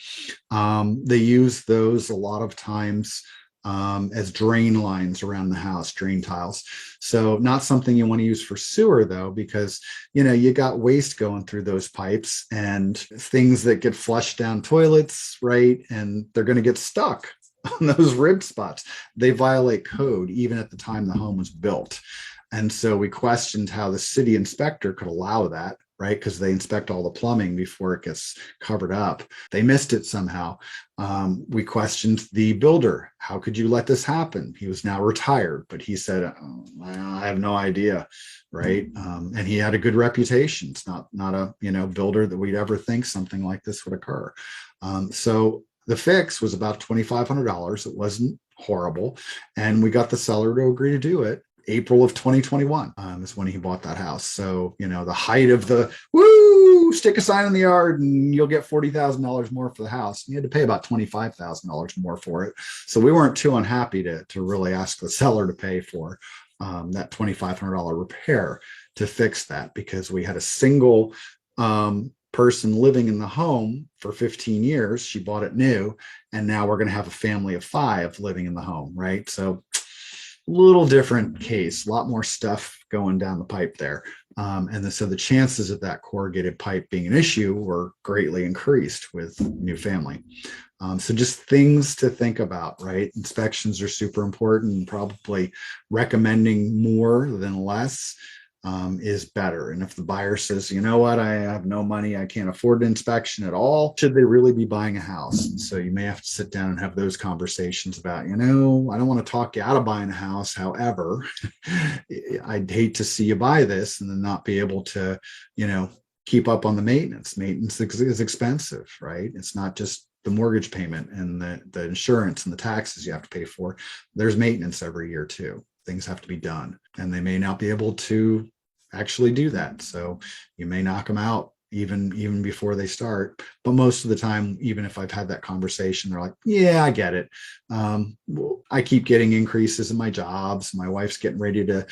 they use those a lot of times as drain lines around the house, drain tiles. So not something you want to use for sewer though, because you got waste going through those pipes and things that get flushed down toilets, right? And they're going to get stuck on those rib spots. They violate code even at the time the home was built. And so we questioned how the city inspector could allow that, right? Because they inspect all the plumbing before it gets covered up. They missed it somehow. We questioned the builder. How could you let this happen? He was now retired, but he said, I have no idea, right? And he had a good reputation. It's not a builder that we'd ever think something like this would occur. So the fix was about $2,500. It wasn't horrible. And we got the seller to agree to do it. April of 2021 is when he bought that house. So, the height of the stick a sign in the yard and you'll get $40,000 more for the house. You had to pay about $25,000 more for it. So we weren't too unhappy to really ask the seller to pay for that $2,500 repair to fix that, because we had a single person living in the home for 15 years. She bought it new, and now we're going to have a family of 5 living in the home, right? So little different case, a lot more stuff going down the pipe there. So the chances of that corrugated pipe being an issue were greatly increased with new family. So just things to think about, right? Inspections are super important, and probably recommending more than less is better. And if the buyer says, you know what, I have no money, I can't afford an inspection at all, should they really be buying a house? And so you may have to sit down and have those conversations about, I don't want to talk you out of buying a house. However, I'd hate to see you buy this and then not be able to, keep up on the maintenance. Maintenance is expensive, right? It's not just the mortgage payment and the insurance and the taxes you have to pay for. There's maintenance every year too. Things have to be done, and they may not be able to actually do that. So you may knock them out even before they start. But most of the time, even if I've had that conversation, they're like, yeah, I get it. I keep getting increases in my jobs. My wife's getting ready to,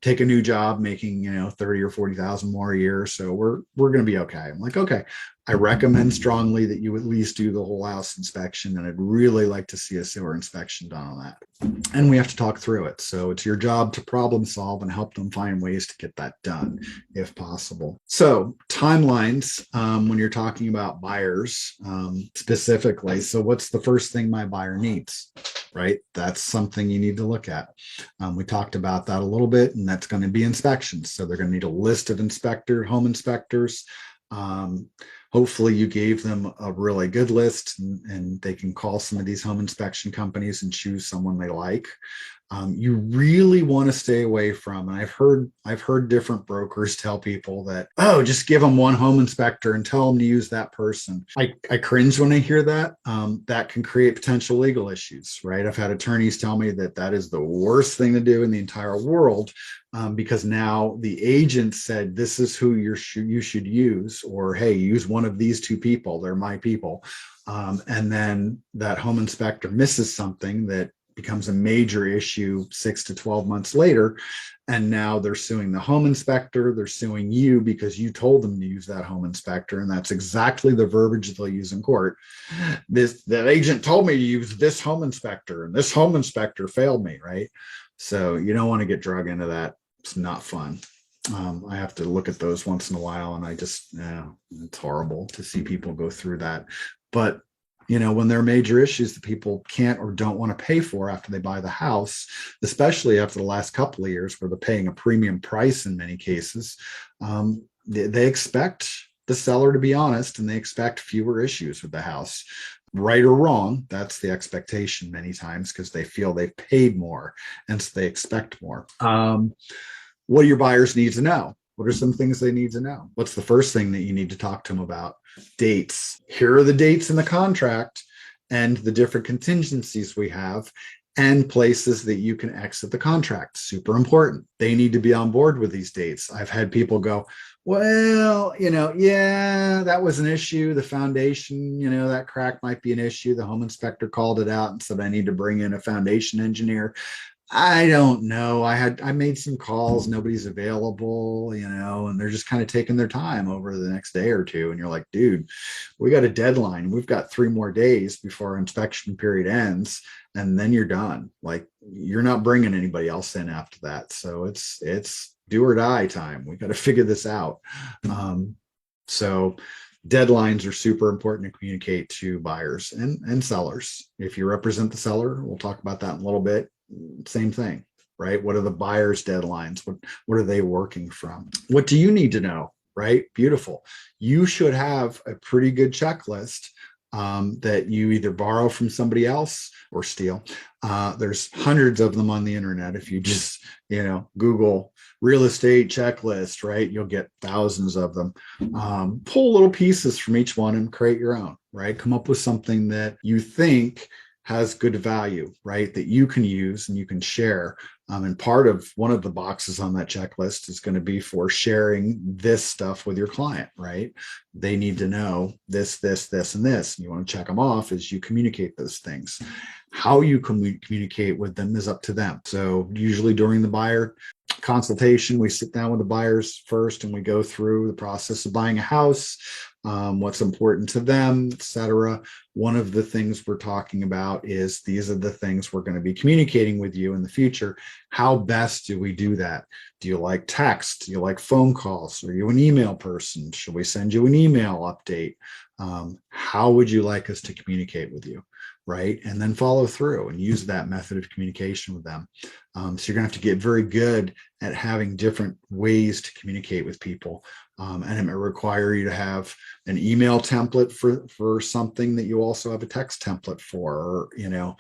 take a new job, making, 30 or 40,000 more a year. So we're going to be okay. I'm like, okay, I recommend strongly that you at least do the whole house inspection. And I'd really like to see a sewer inspection done on that. And we have to talk through it. So it's your job to problem solve and help them find ways to get that done if possible. So timelines, when you're talking about buyers specifically. So what's the first thing my buyer needs, right? That's something you need to look at. We talked about that a little bit, and that's going to be inspections. So they're going to need a list of home inspectors. Hopefully you gave them a really good list, and they can call some of these home inspection companies and choose someone they like. You really want to stay away from, and I've heard different brokers tell people that, just give them one home inspector and tell them to use that person. I cringe when I hear that. That can create potential legal issues, right? I've had attorneys tell me that is the worst thing to do in the entire world, because now the agent said, this is who you should use, or, hey, use one of these 2 people. They're my people. And then that home inspector misses something that becomes a major issue 6 to 12 months later. And now they're suing the home inspector. They're suing you because you told them to use that home inspector. And that's exactly the verbiage they'll use in court. That agent told me to use this home inspector, and this home inspector failed me, right? So you don't want to get drug into that. It's not fun. I have to look at those once in a while, and it's horrible to see people go through that. But when there are major issues that people can't or don't want to pay for after they buy the house, especially after the last couple of years where they're paying a premium price in many cases, they expect the seller to be honest, and they expect fewer issues with the house. Right or wrong, that's the expectation many times, because they feel they've paid more, and so they expect more. What do your buyers need to know? What are some things they need to know? What's the first thing that you need to talk to them about? Dates. Here are the dates in the contract and the different contingencies we have. and places that you can exit the contract. Super important. They need to be on board with these dates. I've had people go, well, yeah, that was an issue. The foundation, that crack might be an issue. The home inspector called it out and said, I need to bring in a foundation engineer. I don't know. I made some calls. Nobody's available, and they're just kind of taking their time over the next day or two. And you're like, dude, we got a deadline. We've got 3 more days before our inspection period ends. And then you're done. Like, you're not bringing anybody else in after that. So it's do or die time. We got to figure this out. So deadlines are super important to communicate to buyers and sellers. If you represent the seller, we'll talk about that in a little bit. Same thing, right? What are the buyer's deadlines? What are they working from? What do you need to know, right? Beautiful. You should have a pretty good checklist that you either borrow from somebody else or steal. There's hundreds of them on the internet. If you just, Google real estate checklist, right? You'll get thousands of them. Pull little pieces from each one and create your own, right? Come up with something that you think has good value, right? That you can use and you can share. And part of one of the boxes on that checklist is going to be for sharing this stuff with your client, right? They need to know this, this, this, and this. And you want to check them off as you communicate those things. How you communicate with them is up to them. So usually during the buyer consultation, we sit down with the buyers first and we go through the process of buying a house, what's important to them, etc. One of the things we're talking about is these are the things we're going to be communicating with you in the future. How best do we do that? Do you like text? Do you like phone calls? Are you an email person? Should we send you an email update? How would you like us to communicate with you? Right? And then follow through and use that method of communication with them. So you're going to have to get very good at having different ways to communicate with people. And it may require you to have an email template for something that you also have a text template for, or,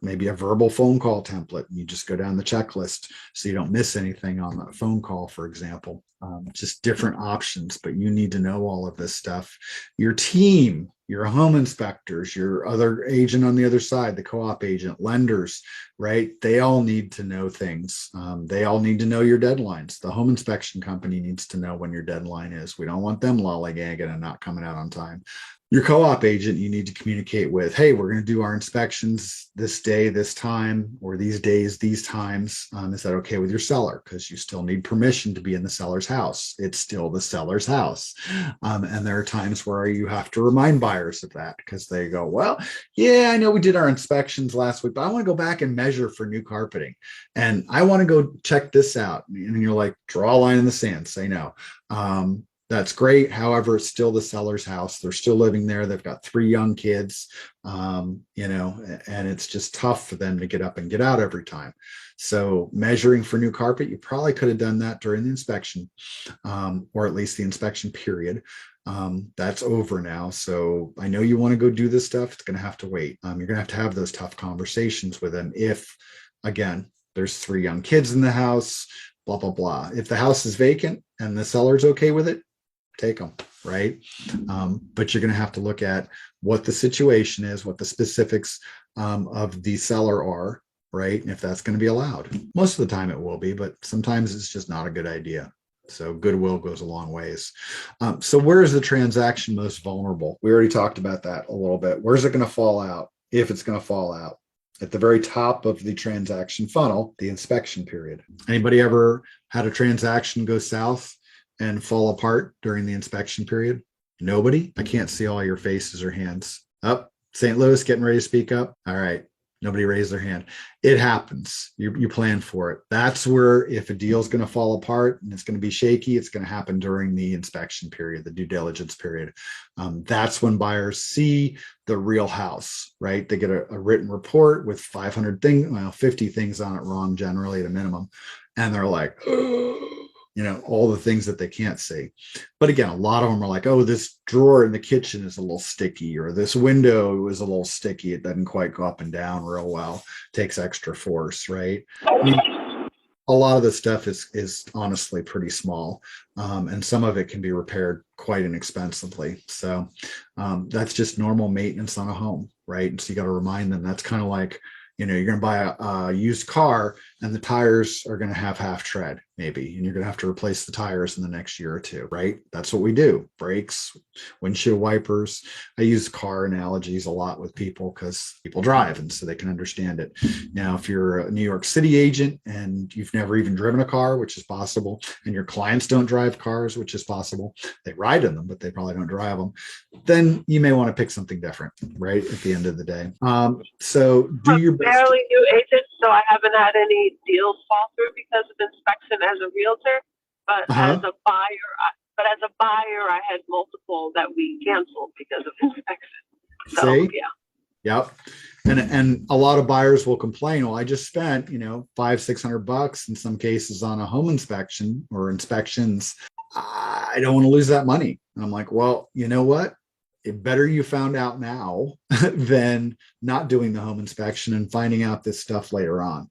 maybe a verbal phone call template. And you just go down the checklist so you don't miss anything on that phone call, for example. Just different options, but you need to know all of this stuff. Your team, your home inspectors, your other agent on the other side, the co-op agent, lenders, right? They all need to know things. They all need to know your deadlines. The home inspection company needs to know when your deadline is. We don't want them lollygagging and not coming out on time. Your co-op agent, you need to communicate with, hey, we're going to do our inspections this day, this time, or these days, these times. Is that okay with your seller? Because you still need permission to be in the seller's house. It's still the seller's house. And there are times where you have to remind buyers of that because they go, well, yeah, I know we did our inspections last week, but I want to go back and measure for new carpeting. And I want to go check this out. And you're like, draw a line in the sand, say no. That's great. However, it's still the seller's house. They're still living there. They've got 3 young kids, and it's just tough for them to get up and get out every time. So measuring for new carpet, you probably could have done that during the inspection, or at least the inspection period. That's over now. So I know you want to go do this stuff. It's going to have to wait. You're going to have those tough conversations with them. If, again, there's 3 young kids in the house, blah, blah, blah. If the house is vacant and the seller's okay with it, take them, right? But you're going to have to look at what the situation is, what the specifics of the seller are, right? And if that's going to be allowed. Most of the time it will be, but sometimes it's just not a good idea. So goodwill goes a long ways. So where is the transaction most vulnerable? We already talked about that a little bit. Where's it going to fall out? If it's going to fall out at the very top of the transaction funnel, the inspection period. Anybody ever had a transaction go south and fall apart during the inspection period? Nobody? I can't see all your faces or hands. Up, St. Louis getting ready to speak up. All right. Nobody raised their hand. It happens. You plan for it. That's where if a deal is going to fall apart and it's going to be shaky, it's going to happen during the inspection period, the due diligence period. That's when buyers see the real house, right? They get a written report with 500 things, 50 things on it wrong, generally at a minimum. And they're like, all the things that they can't see. But again, a lot of them are like, oh, this drawer in the kitchen is a little sticky, or this window is a little sticky. It doesn't quite go up and down real well. Takes extra force, right? A lot of the stuff is honestly pretty small. And some of it can be repaired quite inexpensively. So that's just normal maintenance on a home, right? And so you got to remind them that's kind of like, You're going to buy a used car and the tires are going to have half tread maybe, and you're going to have to replace the tires in the next year or two, right? That's what we do. Brakes, windshield wipers. I use car analogies a lot with people because people drive and so they can understand it. Now, if you're a New York City agent and you've never even driven a car, which is possible, and your clients don't drive cars, which is possible, they ride in them, but they probably don't drive them, then you may want to pick something different, right? At the end of the day. So do your best. Fairly new agent, so I haven't had any deals fall through because of inspection as a realtor. But as a buyer, I had multiple that we canceled because of inspection. So See? yeah. Yep. And a lot of buyers will complain, well, I just spent, $500-600 in some cases on a home inspection or inspections. I don't want to lose that money. And I'm like, well, you know what? It better you found out now than not doing the home inspection and finding out this stuff later on.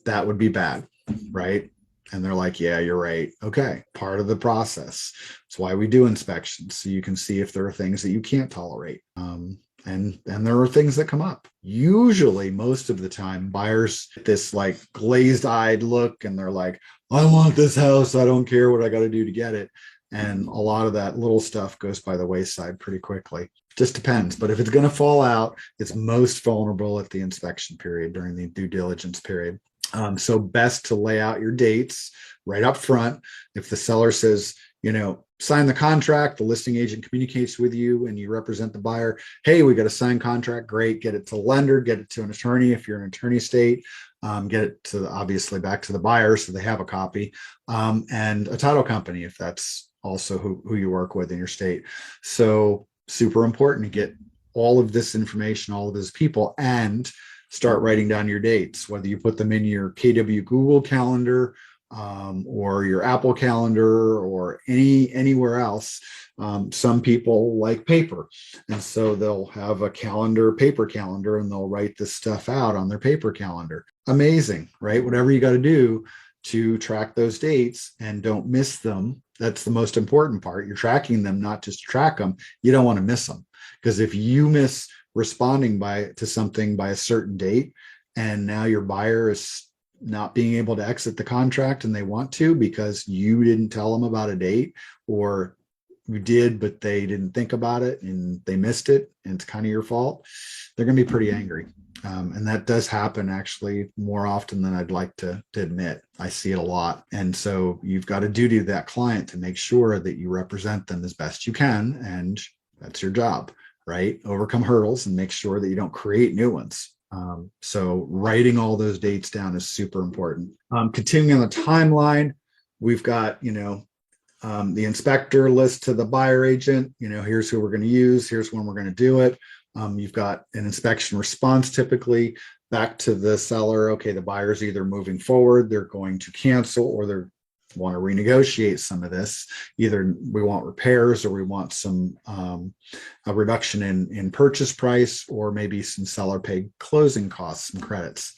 That would be bad, right? And they're like, yeah, you're right. Okay, part of the process. That's why we do inspections, so you can see if there are things that you can't tolerate. And there are things that come up. Usually, most of the time, buyers get this like glazed-eyed look, and they're like, I want this house. I don't care what I got to do to get it. And a lot of that little stuff goes by the wayside pretty quickly. Just depends. But if it's going to fall out, it's most vulnerable at the inspection period during the due diligence period. So best to lay out your dates right up front. If the seller says, sign the contract, the listing agent communicates with you and you represent the buyer. Hey, we got a signed contract. Great. Get it to the lender, get it to an attorney if you're an attorney state. Get it to obviously back to the buyer so they have a copy, and a title company if that's also who you work with in your state. So super important to get all of this information, all of these people, and start writing down your dates, whether you put them in your KW Google calendar or your Apple calendar or anywhere else. Some people like paper, and so they'll have a paper calendar, and they'll write this stuff out on their paper calendar. Amazing, right? Whatever you got to do to track those dates and don't miss them. That's the most important part. You're tracking them, not just track them. You don't want to miss them, because if you miss responding to something by a certain date, and now your buyer is not being able to exit the contract and they want to because you didn't tell them about a date, or you did, but they didn't think about it and they missed it, and it's kind of your fault, they're going to be pretty angry. And that does happen actually more often than I'd like to admit. I see it a lot. And so you've got a duty to that client to make sure that you represent them as best you can. And that's your job, right? Overcome hurdles and make sure that you don't create new ones. So writing all those dates down is super important. Continuing on the timeline, we've got, the inspector list to the buyer agent. Here's who we're going to use. Here's when we're going to do it. You've got an inspection response typically back to the seller. Okay, the buyer's either moving forward, they're going to cancel, or they want to renegotiate some of this. Either we want repairs, or we want some a reduction in purchase price, or maybe some seller paid closing costs and credits.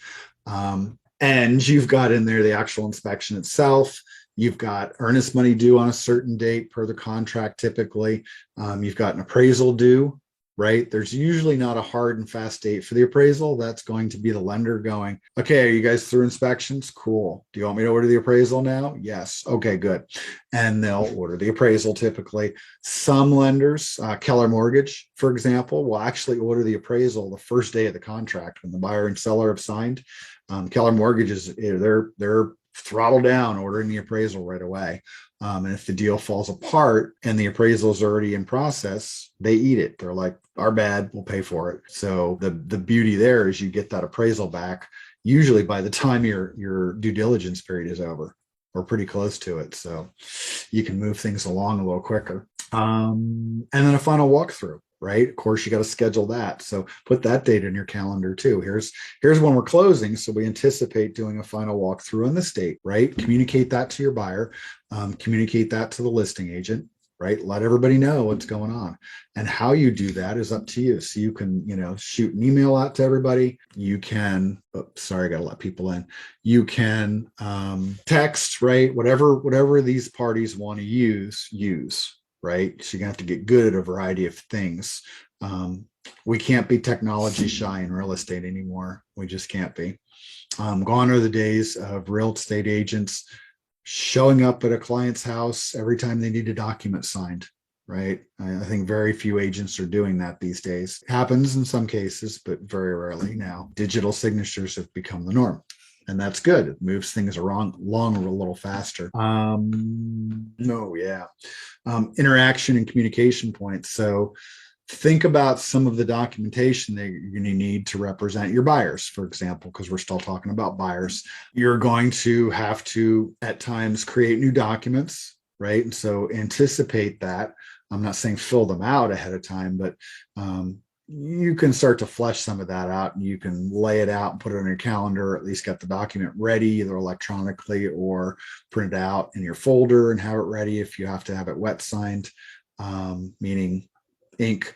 And you've got in there the actual inspection itself. You've got earnest money due on a certain date per the contract typically. You've got an appraisal due. Right? There's usually not a hard and fast date for the appraisal. That's going to be the lender going, okay, are you guys through inspections? Cool. Do you want me to order the appraisal now? Yes. Okay, good. And they'll order the appraisal typically. Some lenders, Keller Mortgage, for example, will actually order the appraisal the first day of the contract when the buyer and seller have signed. Keller Mortgage they're throttle down ordering the appraisal right away. And if the deal falls apart and the appraisal is already in process, they eat it. They're like, our bad, we'll pay for it. So the beauty there is you get that appraisal back usually by the time your due diligence period is over, or pretty close to it. So you can move things along a little quicker. And then a final walkthrough. Right? Of course, you got to schedule that. So put that date in your calendar too. Here's when we're closing. So we anticipate doing a final walkthrough on this date, right? Communicate that to your buyer, communicate that to the listing agent, right? Let everybody know what's going on. And how you do that is up to you. So you can, shoot an email out to everybody. You can, I got to let people in. You can text, right? Whatever these parties want to use. Right. So you're gonna have to get good at a variety of things. We can't be technology shy in real estate anymore. We just can't be. Gone are the days of real estate agents showing up at a client's house every time they need a document signed, right? I think very few agents are doing that these days. It happens in some cases, but very rarely now. Digital signatures have become the norm. And that's good. It moves things along a little faster. Interaction and communication points. So think about some of the documentation that you're going to need to represent your buyers, for example, because we're still talking about buyers. You're going to have to, at times, create new documents, right? And so anticipate that. I'm not saying fill them out ahead of time, but you can start to flesh some of that out, and you can lay it out and put it on your calendar, or at least get the document ready, either electronically or print it out in your folder and have it ready if you have to have it wet signed, meaning ink,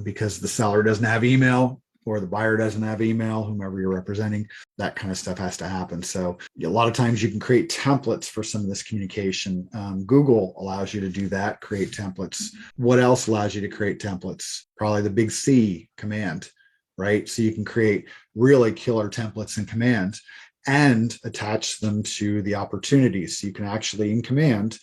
because the seller doesn't have email or the buyer doesn't have email, whomever you're representing. That kind of stuff has to happen. So a lot of times you can create templates for some of this communication. Google allows you to do that, create templates. What else allows you to create templates? Probably the big C, command, right? So you can create really killer templates in command and attach them to the opportunities. So you can actually in command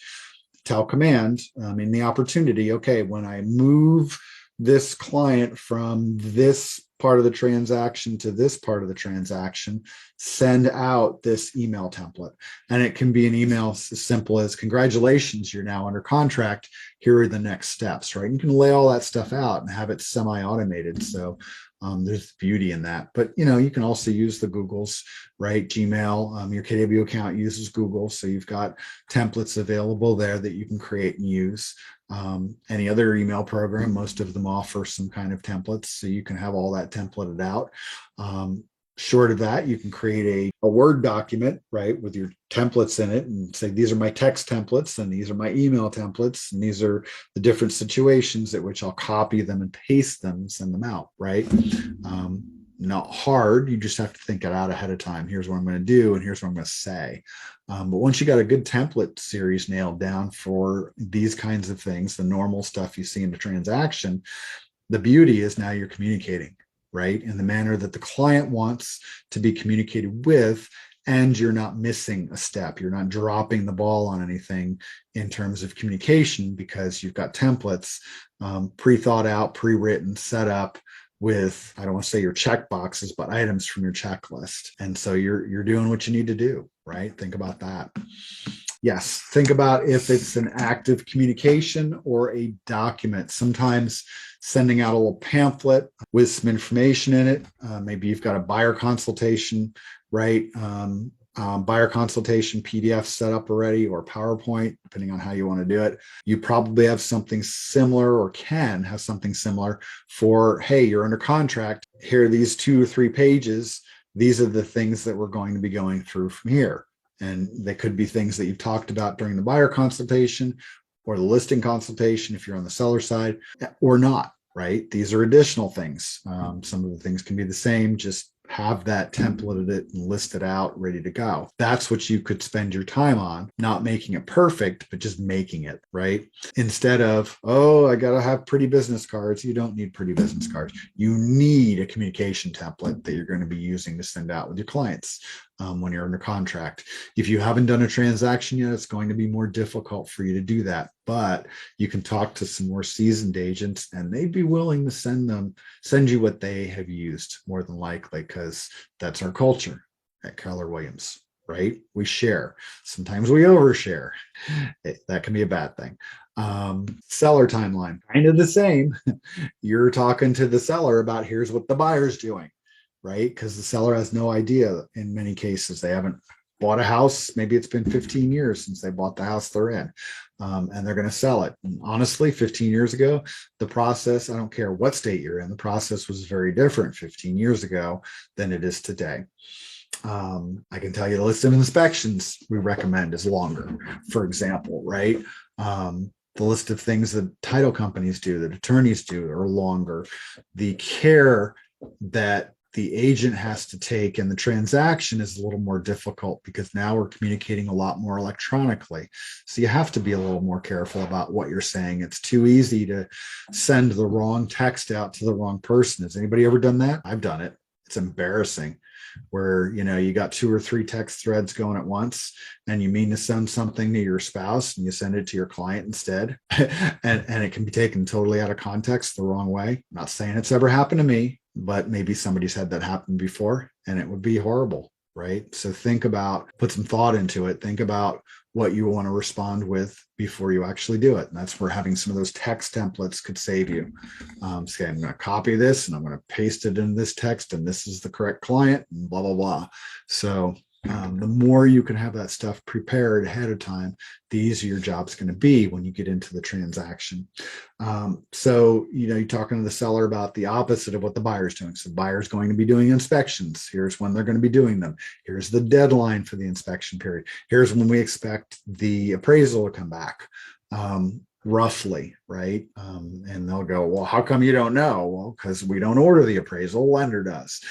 tell command in the opportunity, okay, when I move this client from this part of the transaction to this part of the transaction, send out this email template. And it can be an email as simple as, congratulations, you're now under contract. Here are the next steps, right? You can lay all that stuff out and have it semi-automated. So there's beauty in that. But, you can also use the Googles, right? Gmail, your KW account uses Google. So you've got templates available there that you can create and use. Any other email program, most of them offer some kind of templates. So you can have all that templated out. Short of that, you can create a Word document, right, with your templates in it and say, these are my text templates and these are my email templates. And these are the different situations at which I'll copy them and paste them, send them out, right? Not hard. You just have to think it out ahead of time. Here's what I'm going to do, and here's what I'm going to say. But once you got a good template series nailed down for these kinds of things, the normal stuff you see in the transaction, the beauty is now you're communicating, right, in the manner that the client wants to be communicated with, and you're not missing a step. You're not dropping the ball on anything in terms of communication because you've got templates pre-thought out, pre-written, set up with, I don't want to say your check boxes, but items from your checklist. And so you're doing what you need to do, right? Think about that. Yes, think about if it's an active communication or a document. Sometimes sending out a little pamphlet with some information in it. Maybe you've got a buyer consultation, right? Buyer consultation PDF set up already, or PowerPoint, depending on how you want to do it. You probably have something similar, or can have something similar for, hey, you're under contract. Here are these 2 or 3 pages. These are the things that we're going to be going through from here. And they could be things that you've talked about during the buyer consultation or the listing consultation if you're on the seller side, or not, right? These are additional things. Some of the things can be the same, just have that templated it and listed out, ready to go. That's what you could spend your time on, not making it perfect, but just making it, right? Instead of, oh, I got to have pretty business cards. You don't need pretty business cards. You need a communication template that you're going to be using to send out with your clients when you're under contract. If you haven't done a transaction yet, it's going to be more difficult for you to do that, but you can talk to some more seasoned agents and they'd be willing to send you what they have used, more than likely, because that's our culture at Keller Williams, right? We share. Sometimes we overshare. That can be a bad thing. Seller timeline, kind of the same. You're talking to the seller about, here's what the buyer's doing, right? Because the seller has no idea in many cases. They haven't bought a house. Maybe it's been 15 years since they bought the house they're in, and they're going to sell it. And honestly, 15 years ago, the process, I don't care what state you're in, the process was very different 15 years ago than it is today. I can tell you the list of inspections we recommend is longer, for example, right? The list of things that title companies do, that attorneys do, are longer. The care that the agent has to take, and the transaction is a little more difficult because now we're communicating a lot more electronically. So you have to be a little more careful about what you're saying. It's too easy to send the wrong text out to the wrong person. Has anybody ever done that? I've done it. It's embarrassing, where you got 2 or 3 text threads going at once, and you mean to send something to your spouse and you send it to your client instead, and it can be taken totally out of context the wrong way. I'm not saying it's ever happened to me, but maybe somebody's had that happen before, and it would be horrible, right? So put some thought into it. Think about what you want to respond with before you actually do it. And that's where having some of those text templates could save you. Say, I'm going to copy this and I'm going to paste it in this text, and this is the correct client, and blah, blah, blah. So the more you can have that stuff prepared ahead of time, the easier your job's going to be when you get into the transaction. So, you're talking to the seller about the opposite of what the buyer's doing. So the buyer's going to be doing inspections. Here's when they're going to be doing them. Here's the deadline for the inspection period. Here's when we expect the appraisal to come back. Roughly, right? And they'll go, well, how come you don't know? Well, because we don't order the appraisal, lender does.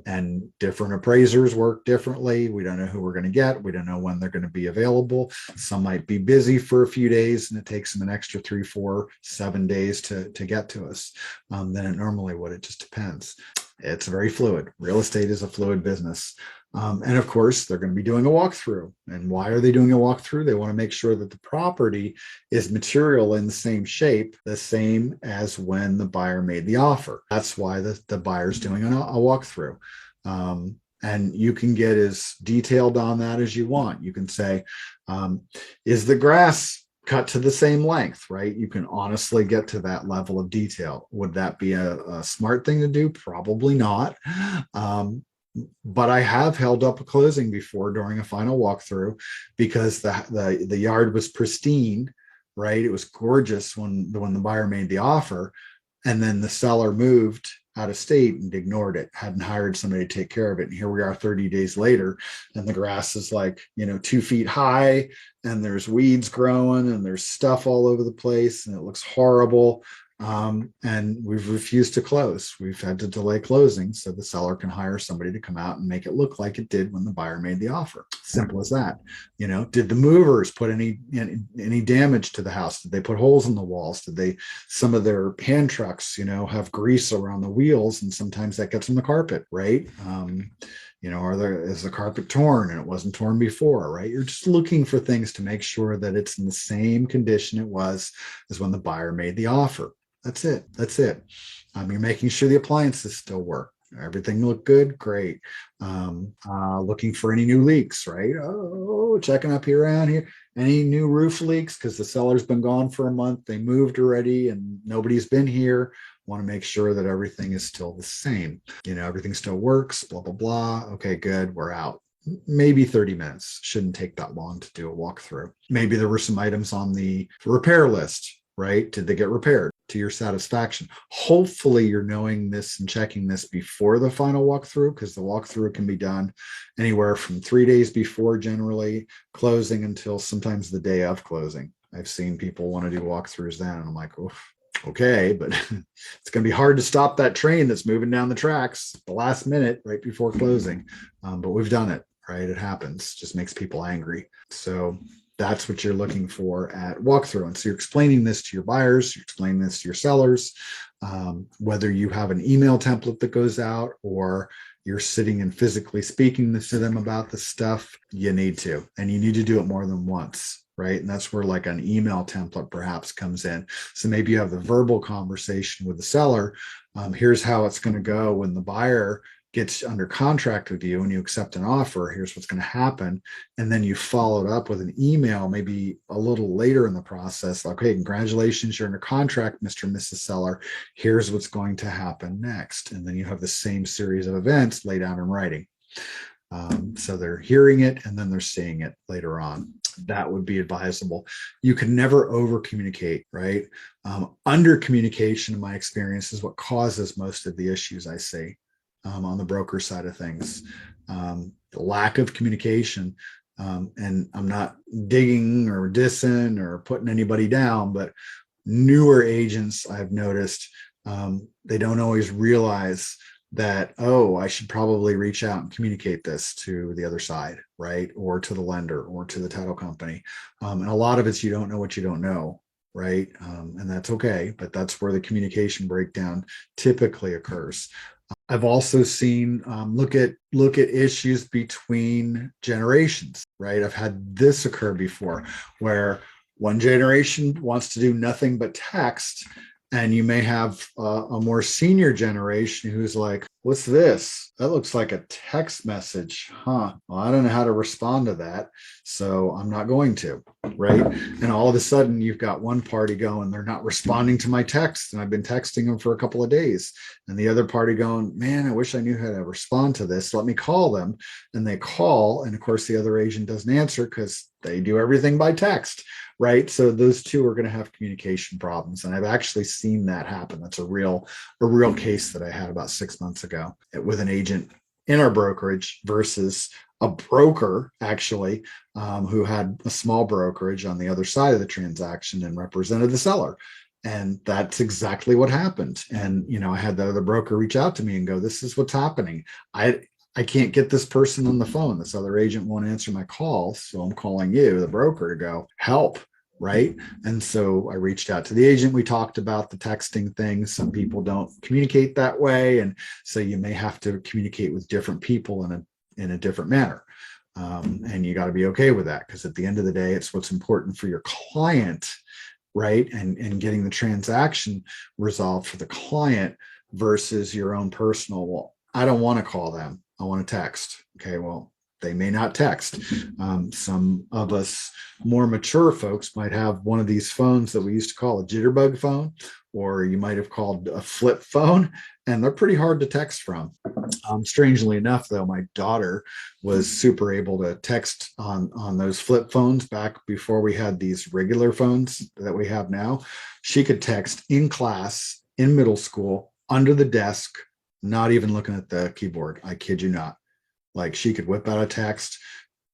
And different appraisers work differently. We don't know who we're going to get. We don't know when they're going to be available. Some might be busy for a few days, and it takes them an extra 3, 4, 7 days to get to us than it normally would. It just depends. It's very fluid. Real estate is a fluid business. And of course, they're going to be doing a walkthrough. And why are they doing a walkthrough? They want to make sure that the property is material in the same shape, the same as when the buyer made the offer. That's why the buyer's doing a walkthrough. And you can get as detailed on that as you want. You can say, is the grass cut to the same length, right? You can honestly get to that level of detail. Would that be a smart thing to do? Probably not. But I have held up a closing before during a final walkthrough because the yard was pristine, right? It was gorgeous when the buyer made the offer, and then the seller moved out of state and ignored it, hadn't hired somebody to take care of it. And here we are 30 days later, and the grass is 2 feet high, and there's weeds growing, and there's stuff all over the place, and it looks horrible. And we've refused to close. We've had to delay closing so the seller can hire somebody to come out and make it look like it did when the buyer made the offer. Simple as that. Did the movers put any damage to the house? Did they put holes in the walls? Some of their hand trucks, have grease around the wheels, and sometimes that gets on the carpet, right? Is the carpet torn and it wasn't torn before, right? You're just looking for things to make sure that it's in the same condition it was as when the buyer made the offer. That's it. You're making sure the appliances still work. Everything looked good. Great. Looking for any new leaks, right? Oh, checking up here around here. Any new roof leaks? Because the seller's been gone for a month. They moved already and nobody's been here. Want to make sure that everything is still the same. Everything still works, blah, blah, blah. Okay, good. We're out. Maybe 30 minutes. Shouldn't take that long to do a walkthrough. Maybe there were some items on the repair list, right? Did they get repaired to your satisfaction? Hopefully you're knowing this and checking this before the final walkthrough, because the walkthrough can be done anywhere from 3 days before generally closing until sometimes the day of closing. I've seen people want to do walkthroughs then, and I'm like, oof. Okay, but it's going to be hard to stop that train that's moving down the tracks at the last minute right before closing. But we've done it, right? It happens. Just makes people angry. So that's what you're looking for at walkthrough. And so you're explaining this to your buyers, you're explaining this to your sellers, whether you have an email template that goes out or you're sitting and physically speaking to them about the stuff, you need to, and you need to do it more than once. Right. And that's where an email template perhaps comes in. So maybe you have the verbal conversation with the seller. Here's how it's going to go when the buyer gets under contract with you and you accept an offer. Here's what's going to happen. And then you follow it up with an email, maybe a little later in the process, like, hey, congratulations, you're under contract, Mr. and Mrs. Seller. Here's what's going to happen next. And then you have the same series of events laid out in writing. So they're hearing it and then they're seeing it later on. That would be advisable. You can never over communicate, right? Under communication, in my experience, is what causes most of the issues I see on the broker side of things. The lack of communication, and I'm not digging or dissing or putting anybody down, but newer agents I've noticed, they don't always realize that, oh, I should probably reach out and communicate this to the other side, right? Or to the lender or to the title company. And a lot of it's you don't know what you don't know, right? And that's okay, but that's where the communication breakdown typically occurs. I've also seen look at issues between generations, right? I've had this occur before where one generation wants to do nothing but text, and you may have a more senior generation who's like, what's this? That looks like a text message, huh? Well, I don't know how to respond to that, so I'm not going to, right? And all of a sudden you've got one party going, they're not responding to my text, and I've been texting them for a couple of days. And the other party going, man, I wish I knew how to respond to this. Let me call them. And they call, and of course the other agent doesn't answer because they do everything by text, right? So those two are going to have communication problems. And I've actually seen that happen. That's a real case that I had about 6 months ago with an agent in our brokerage versus a broker actually who had a small brokerage on the other side of the transaction and represented the seller. And that's exactly what happened. And, you know, I had the other broker reach out to me and go, this is what's happening. I can't get this person on the phone. This other agent won't answer my call. So I'm calling you, the broker, to go help. Right. And so I reached out to the agent. We talked about the texting thing. Some people don't communicate that way. And so you may have to communicate with different people in a different manner. And you got to be okay with that, because at the end of the day, it's what's important for your client, right? And getting the transaction resolved for the client versus your own personal, well, I don't want to call them. I want to text. Okay, well, they may not text. Some of us more mature folks might have one of these phones that we used to call a jitterbug phone, or you might have called a flip phone, and they're pretty hard to text from. Strangely enough, though, my daughter was super able to text on those flip phones back before we had these regular phones that we have now. She could text in class, in middle school, under the desk, not even looking at the keyboard. I kid you not. Like, she could whip out a text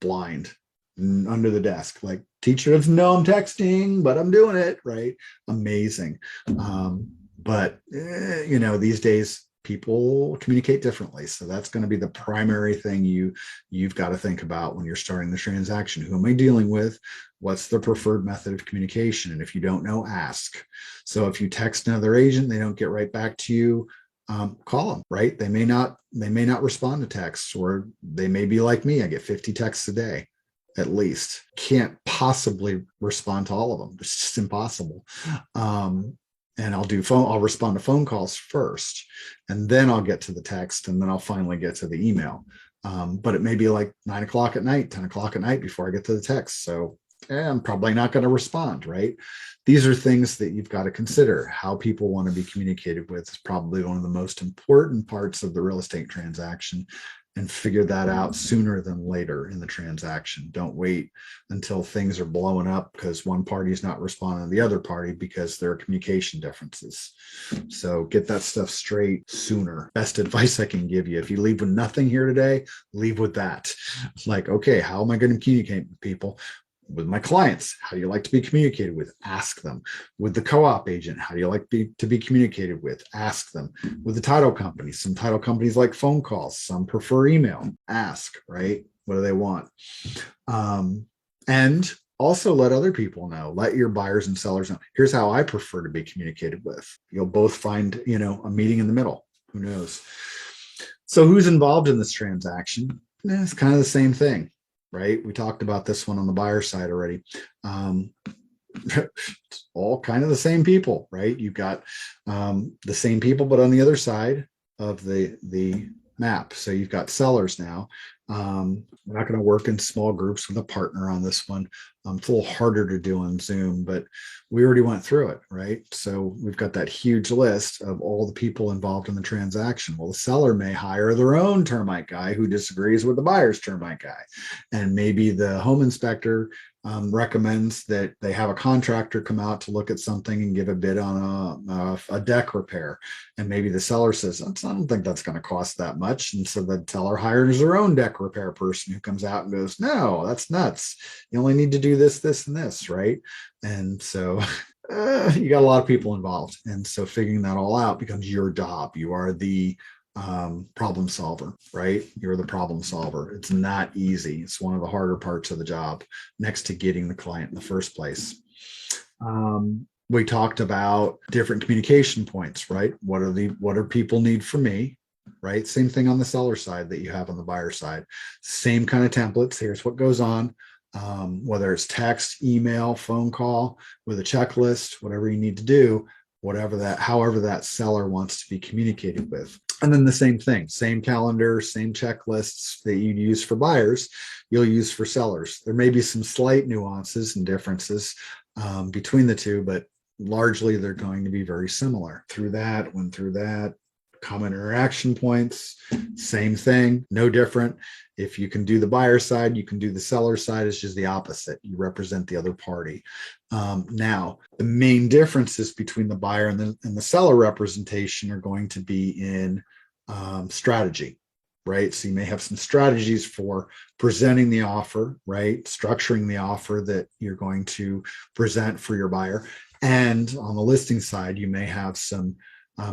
blind under the desk. Like, teacher doesn't know I'm texting, but I'm doing it, right? Amazing. But you know, these days people communicate differently. So that's going to be the primary thing you've got to think about when you're starting the transaction. Who am I dealing with? What's the preferred method of communication? And if you don't know, ask. So if you text another agent, they don't get right back to you, call them, right? They may not respond to texts, or they may be like me. I get 50 texts a day, at least. Can't possibly respond to all of them. It's just impossible. And I'll respond to phone calls first, and then I'll get to the text, and then I'll finally get to the email. But it may be like 9 o'clock at night, 10 o'clock at night before I get to the text. So I'm probably not going to respond, right? These are things that you've got to consider. How people want to be communicated with is probably one of the most important parts of the real estate transaction, and figure that out sooner than later in the transaction. Don't wait until things are blowing up because one party is not responding to the other party because there are communication differences. So get that stuff straight sooner. Best advice I can give you: if you leave with nothing here today, leave with that. Like, okay, how am I going to communicate with people? With my clients, how do you like to be communicated with? Ask them. With the co-op agent, how do you like to be communicated with? Ask them. With the title company, some title companies like phone calls, some prefer email. Ask, right? What do they want? And also let other people know. Let your buyers and sellers know. Here's how I prefer to be communicated with. You'll both find, you know, a meeting in the middle. Who knows? So who's involved in this transaction? It's kind of the same thing. Right? We talked about this one on the buyer side already. It's all kind of the same people, right? You've got the same people, but on the other side of the map. So you've got sellers now. We're not going to work in small groups with a partner on this one. It's a little harder to do on Zoom, but we already went through it, right? So we've got that huge list of all the people involved in the transaction. Well, the seller may hire their own termite guy who disagrees with the buyer's termite guy. And maybe the home inspector recommends that they have a contractor come out to look at something and give a bid on a deck repair. And maybe the seller says, I don't think that's going to cost that much. And so the seller hires their own deck repair person who comes out and goes, no, that's nuts. You only need to do this, this, and this, right? And so you got a lot of people involved. And so figuring that all out becomes your job. You are the problem solver, right? You're the problem solver. It's not easy. It's one of the harder parts of the job next to getting the client in the first place. We talked about different communication points, right? What do people need from me? Right? Same thing on the seller side that you have on the buyer side. Same kind of templates. Here's what goes on. Whether it's text, email, phone call, with a checklist, whatever you need to do, however that seller wants to be communicated with. And then the same thing, same calendar, same checklists that you use for buyers, you'll use for sellers. There may be some slight nuances and differences between the two, but largely they're going to be very similar. Through that, common interaction points, same thing, no different. If you can do the buyer side, you can do the seller side. It's just the opposite. You represent the other party. Now, the main differences between the buyer and the seller representation are going to be in strategy, right? So you may have some strategies for presenting the offer, right? Structuring the offer that you're going to present for your buyer. And on the listing side, you may have some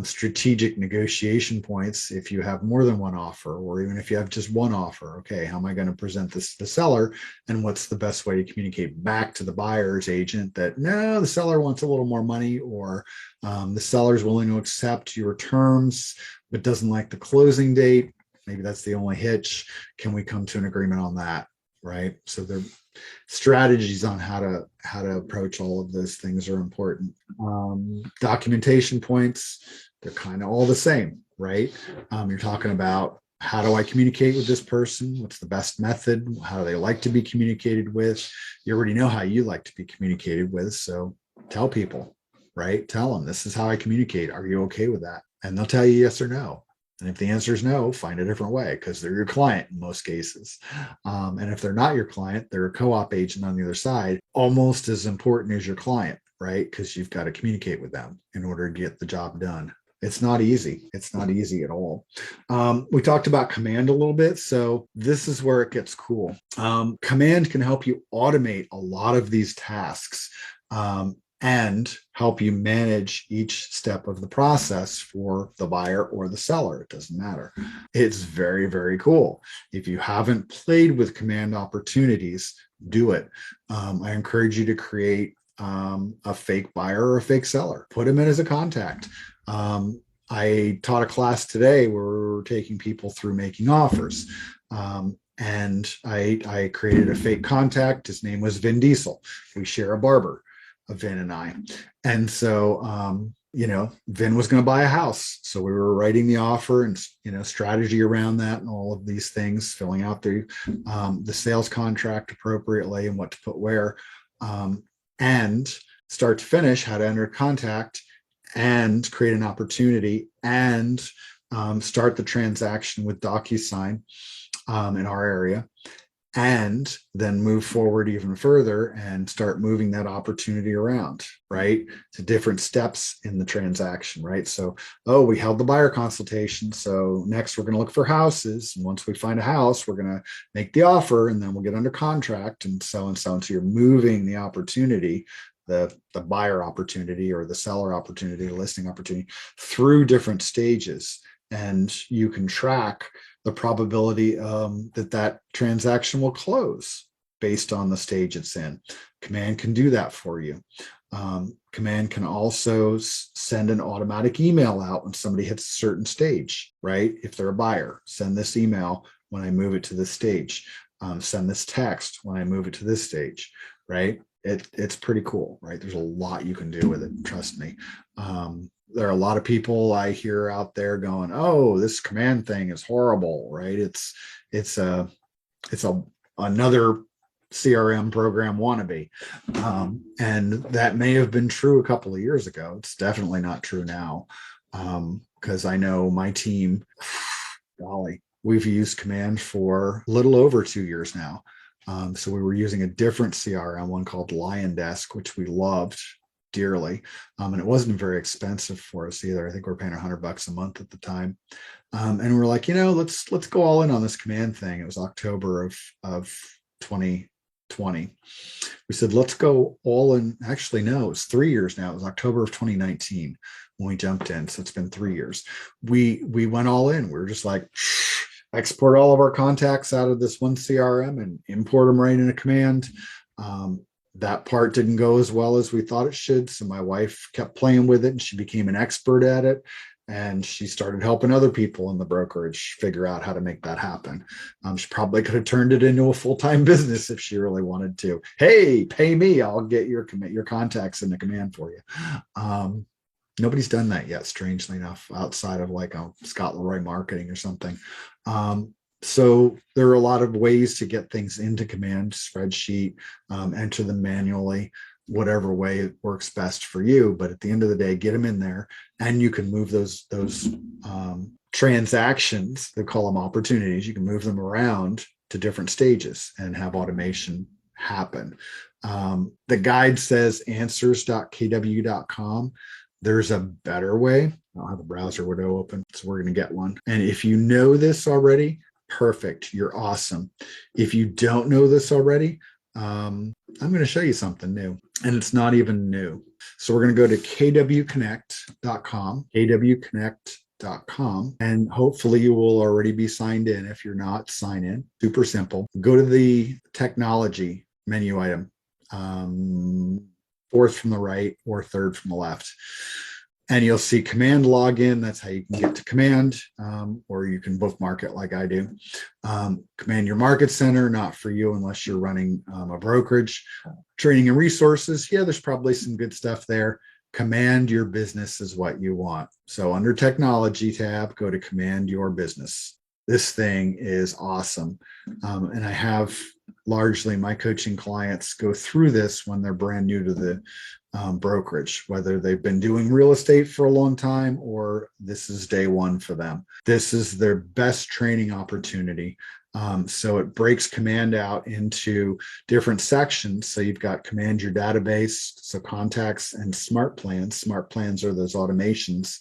strategic negotiation points if you have more than one offer, or even if you have just one offer. Okay, how am I going to present this to the seller, and what's the best way to communicate back to the buyer's agent that no, the seller wants a little more money, or the seller's willing to accept your terms but doesn't like the closing date. Maybe that's the only hitch. Can we come to an agreement on that? Right. So there strategies on how to approach all of those things are important. Documentation points, they're kind of all the same, right? You're talking about, how do I communicate with this person? What's the best method? How do they like to be communicated with? You already know how you like to be communicated with. So tell people, right? Tell them, this is how I communicate. Are you okay with that? And they'll tell you yes or no. And if the answer is no, find a different way, because they're your client in most cases. And if they're not your client, they're a co-op agent on the other side, almost as important as your client, right? Because you've got to communicate with them in order to get the job done. It's not easy. It's not easy at all. We talked about Command a little bit. So this is where it gets cool. Command can help you automate a lot of these tasks. And help you manage each step of the process for the buyer or the seller. It doesn't matter. It's very, very cool. If you haven't played with Command opportunities, do it. I encourage you to create a fake buyer or a fake seller. Put them in as a contact. I taught a class today where we were taking people through making offers. And I created a fake contact. His name was Vin Diesel. We share a barber. Vin and I. And so, Vin was going to buy a house. So we were writing the offer and, strategy around that and all of these things, filling out the sales contract appropriately and what to put where, and start to finish, how to enter contact and create an opportunity and start the transaction with DocuSign in our area. And then move forward even further and start moving that opportunity around, right? To different steps in the transaction, right? So, we held the buyer consultation. So next we're going to look for houses. And once we find a house, we're going to make the offer and then we'll get under contract and so and so. And so you're moving the opportunity, the buyer opportunity or the seller opportunity, the listing opportunity through different stages. And you can track the probability that transaction will close based on the stage it's in. Command can do that for you. Command can also send an automatic email out when somebody hits a certain stage, right? If they're a buyer, send this email when I move it to this stage. Send this text when I move it to this stage, right? It's pretty cool, right? There's a lot you can do with it, trust me. There are a lot of people I hear out there going, "Oh, this Command thing is horrible," right? It's another CRM program wannabe, and that may have been true a couple of years ago. It's definitely not true now, because I know my team, golly, we've used Command for a little over 2 years now. So we were using a different CRM, one called LionDesk, which we loved dearly. And it wasn't very expensive for us either. I think we were paying $100 a month at the time. And we're like, let's go all in on this Command thing. It was October of 2020. 20. We said, let's go all in. Actually, no, it's 3 years now. It was October of 2019 when we jumped in. So it's been 3 years. We went all in. We were just like, export all of our contacts out of this one CRM and import them right into Command. That part didn't go as well as we thought it should. So my wife kept playing with it and she became an expert at it. And she started helping other people in the brokerage figure out how to make that happen. She probably could have turned it into a full-time business if she really wanted to. Hey, pay me. I'll get your contacts in the Command for you. Nobody's done that yet, strangely enough, outside of like a Scott Leroy marketing or something. So there are a lot of ways to get things into Command, spreadsheet, enter them manually, whatever way works best for you. But at the end of the day, get them in there, and you can move those transactions. They call them opportunities. You can move them around to different stages and have automation happen. The guide says answers.kw.com. There's a better way. I don't have a browser window open, so we're going to get one. And if you know this already, perfect. You're awesome. If you don't know this already, I'm going to show you something new, and it's not even new. So we're going to go to kwconnect.com, and hopefully you will already be signed in. If you're not, sign in. Super simple. Go to the technology menu item, fourth from the right or third from the left. And you'll see Command login. That's how you can get to Command, or you can bookmark it like I do. Command your market center, not for you unless you're running a brokerage. Training and resources. Yeah, there's probably some good stuff there. Command your business is what you want. So under technology tab, go to Command your business. This thing is awesome. And I have largely my coaching clients go through this when they're brand new to the brokerage, whether they've been doing real estate for a long time or this is day one for them. This is their best training opportunity. So it breaks Command out into different sections. So you've got Command your database, so contacts and smart plans. Smart plans are those automations.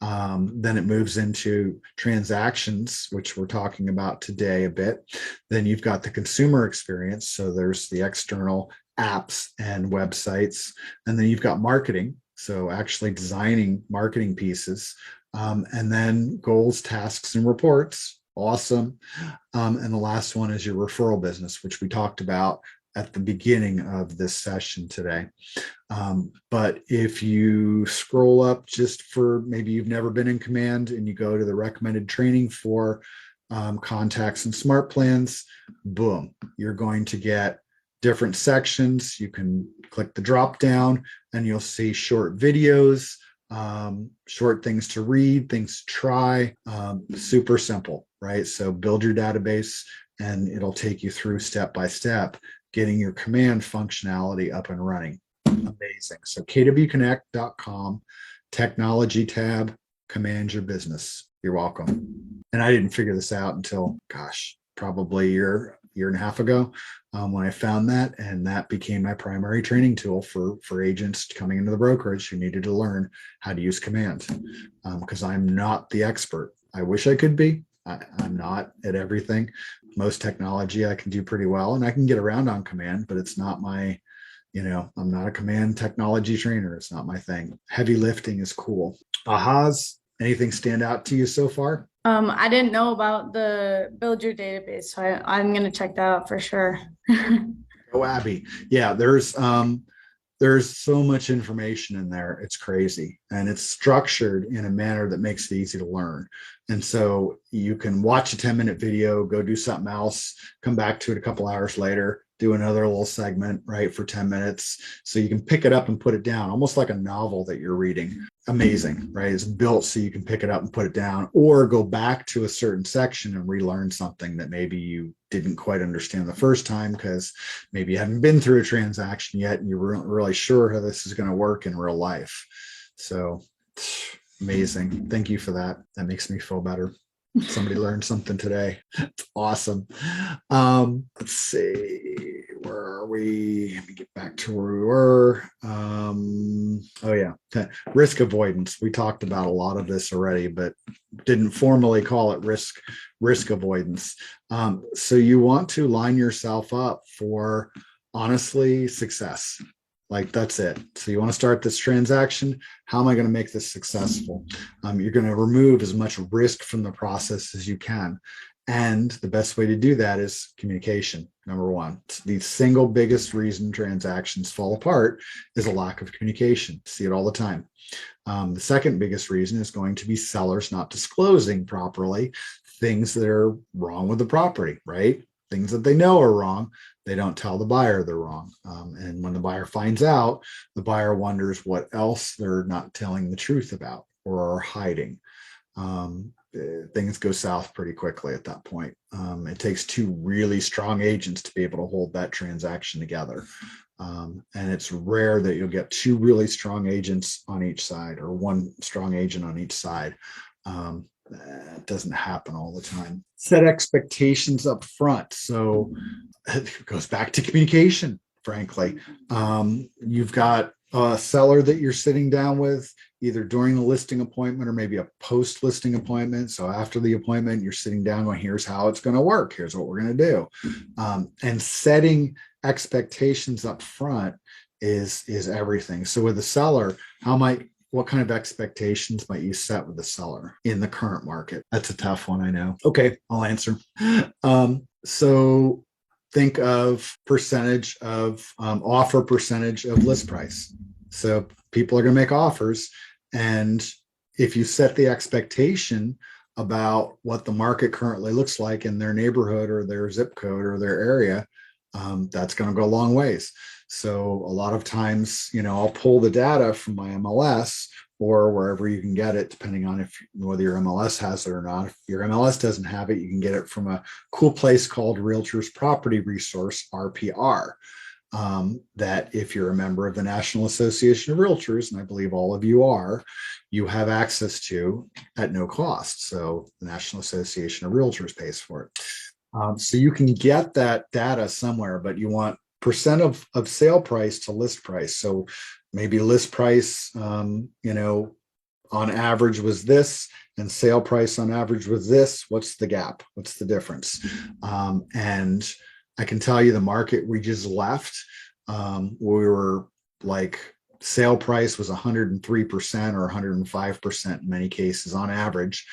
Then it moves into transactions, which we're talking about today a bit. Then you've got the consumer experience. So there's the external apps and websites. And then you've got marketing. So actually designing marketing pieces. And then goals, tasks, and reports. Awesome. And the last one is your referral business, which we talked about at the beginning of this session today. But if you scroll up just for maybe you've never been in Command and you go to the recommended training for contacts and smart plans, boom, you're going to get different sections. You can click the drop down and you'll see short videos, short things to read, things to try, super simple, right? So build your database and it'll take you through step by step, getting your Command functionality up and running. Amazing. So kwconnect.com, technology tab, Command your business. You're welcome. And I didn't figure this out until, gosh, probably a year and a half ago when I found that, and that became my primary training tool for agents coming into the brokerage who needed to learn how to use Command, because I'm not the expert. I wish I could be. I'm not at everything. Most technology I can do pretty well, and I can get around on Command, but it's not my, I'm not a Command technology trainer. It's not my thing. Heavy lifting is cool. Ahas, anything stand out to you so far? I didn't know about the build your database, so I'm going to check that out for sure. Oh, Abby. Yeah, there's so much information in there. It's crazy. And it's structured in a manner that makes it easy to learn. And so you can watch a 10-minute video, go do something else, come back to it a couple hours later, do another little segment, right, for 10 minutes. So you can pick it up and put it down, almost like a novel that you're reading. Amazing, right? It's built so you can pick it up and put it down, or go back to a certain section and relearn something that maybe you didn't quite understand the first time because maybe you haven't been through a transaction yet and you weren't really sure how this is going to work in real life. So amazing. Thank you for that. That makes me feel better. Somebody learned something today. It's awesome. Let's see, where are we? Let me get back to where we were. Oh yeah, risk avoidance. We talked about a lot of this already, but didn't formally call it risk avoidance. So you want to line yourself up for honestly, success. Like that's it. So you want to start this transaction. How am I going to make this successful? You're going to remove as much risk from the process as you can. And the best way to do that is communication. Number one, the single biggest reason transactions fall apart is a lack of communication. See it all the time. The second biggest reason is going to be sellers not disclosing properly things that are wrong with the property, right? Things that they know are wrong, they don't tell the buyer they're wrong. And when the buyer finds out, the buyer wonders what else they're not telling the truth about or are hiding. Things go south pretty quickly at that point. It takes two really strong agents to be able to hold that transaction together. And it's rare that you'll get two really strong agents on each side or one strong agent on each side. It doesn't happen all the time. Set expectations up front. So it goes back to communication, frankly. You've got a seller that you're sitting down with either during the listing appointment or maybe a post-listing appointment. So after the appointment, you're sitting down going, here's how it's going to work. Here's what we're going to do. And setting expectations up front is everything. So with the seller, what kind of expectations might you set with the seller in the current market? That's a tough one, I know. Okay, I'll answer. So think of percentage of offer percentage of list price. So people are going to make offers. And if you set the expectation about what the market currently looks like in their neighborhood or their zip code or their area, that's going to go a long ways. So a lot of times, I'll pull the data from my MLS or wherever you can get it, depending on whether your MLS has it or not. If your MLS doesn't have it, you can get it from a cool place called Realtors Property Resource, RPR. That if you're a member of the National Association of Realtors, and I believe all of you are, you have access to at no cost. So the National Association of Realtors pays for it. So you can get that data somewhere, but you want percent of sale price to list price. So maybe list price, on average was this, and sale price on average was this. What's the gap? What's the difference? And I can tell you the market we just left, we were like sale price was 103% or 105% in many cases on average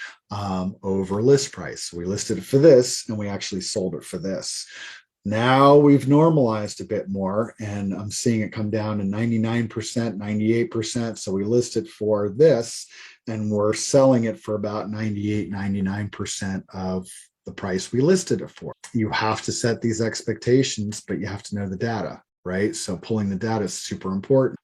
over list price. So we listed it for this and we actually sold it for this. Now we've normalized a bit more and I'm seeing it come down to 99%, 98%. So we listed for this and we're selling it for about 98, 99% of the price we listed it for. You have to set these expectations, but you have to know the data, right? So pulling the data is super important.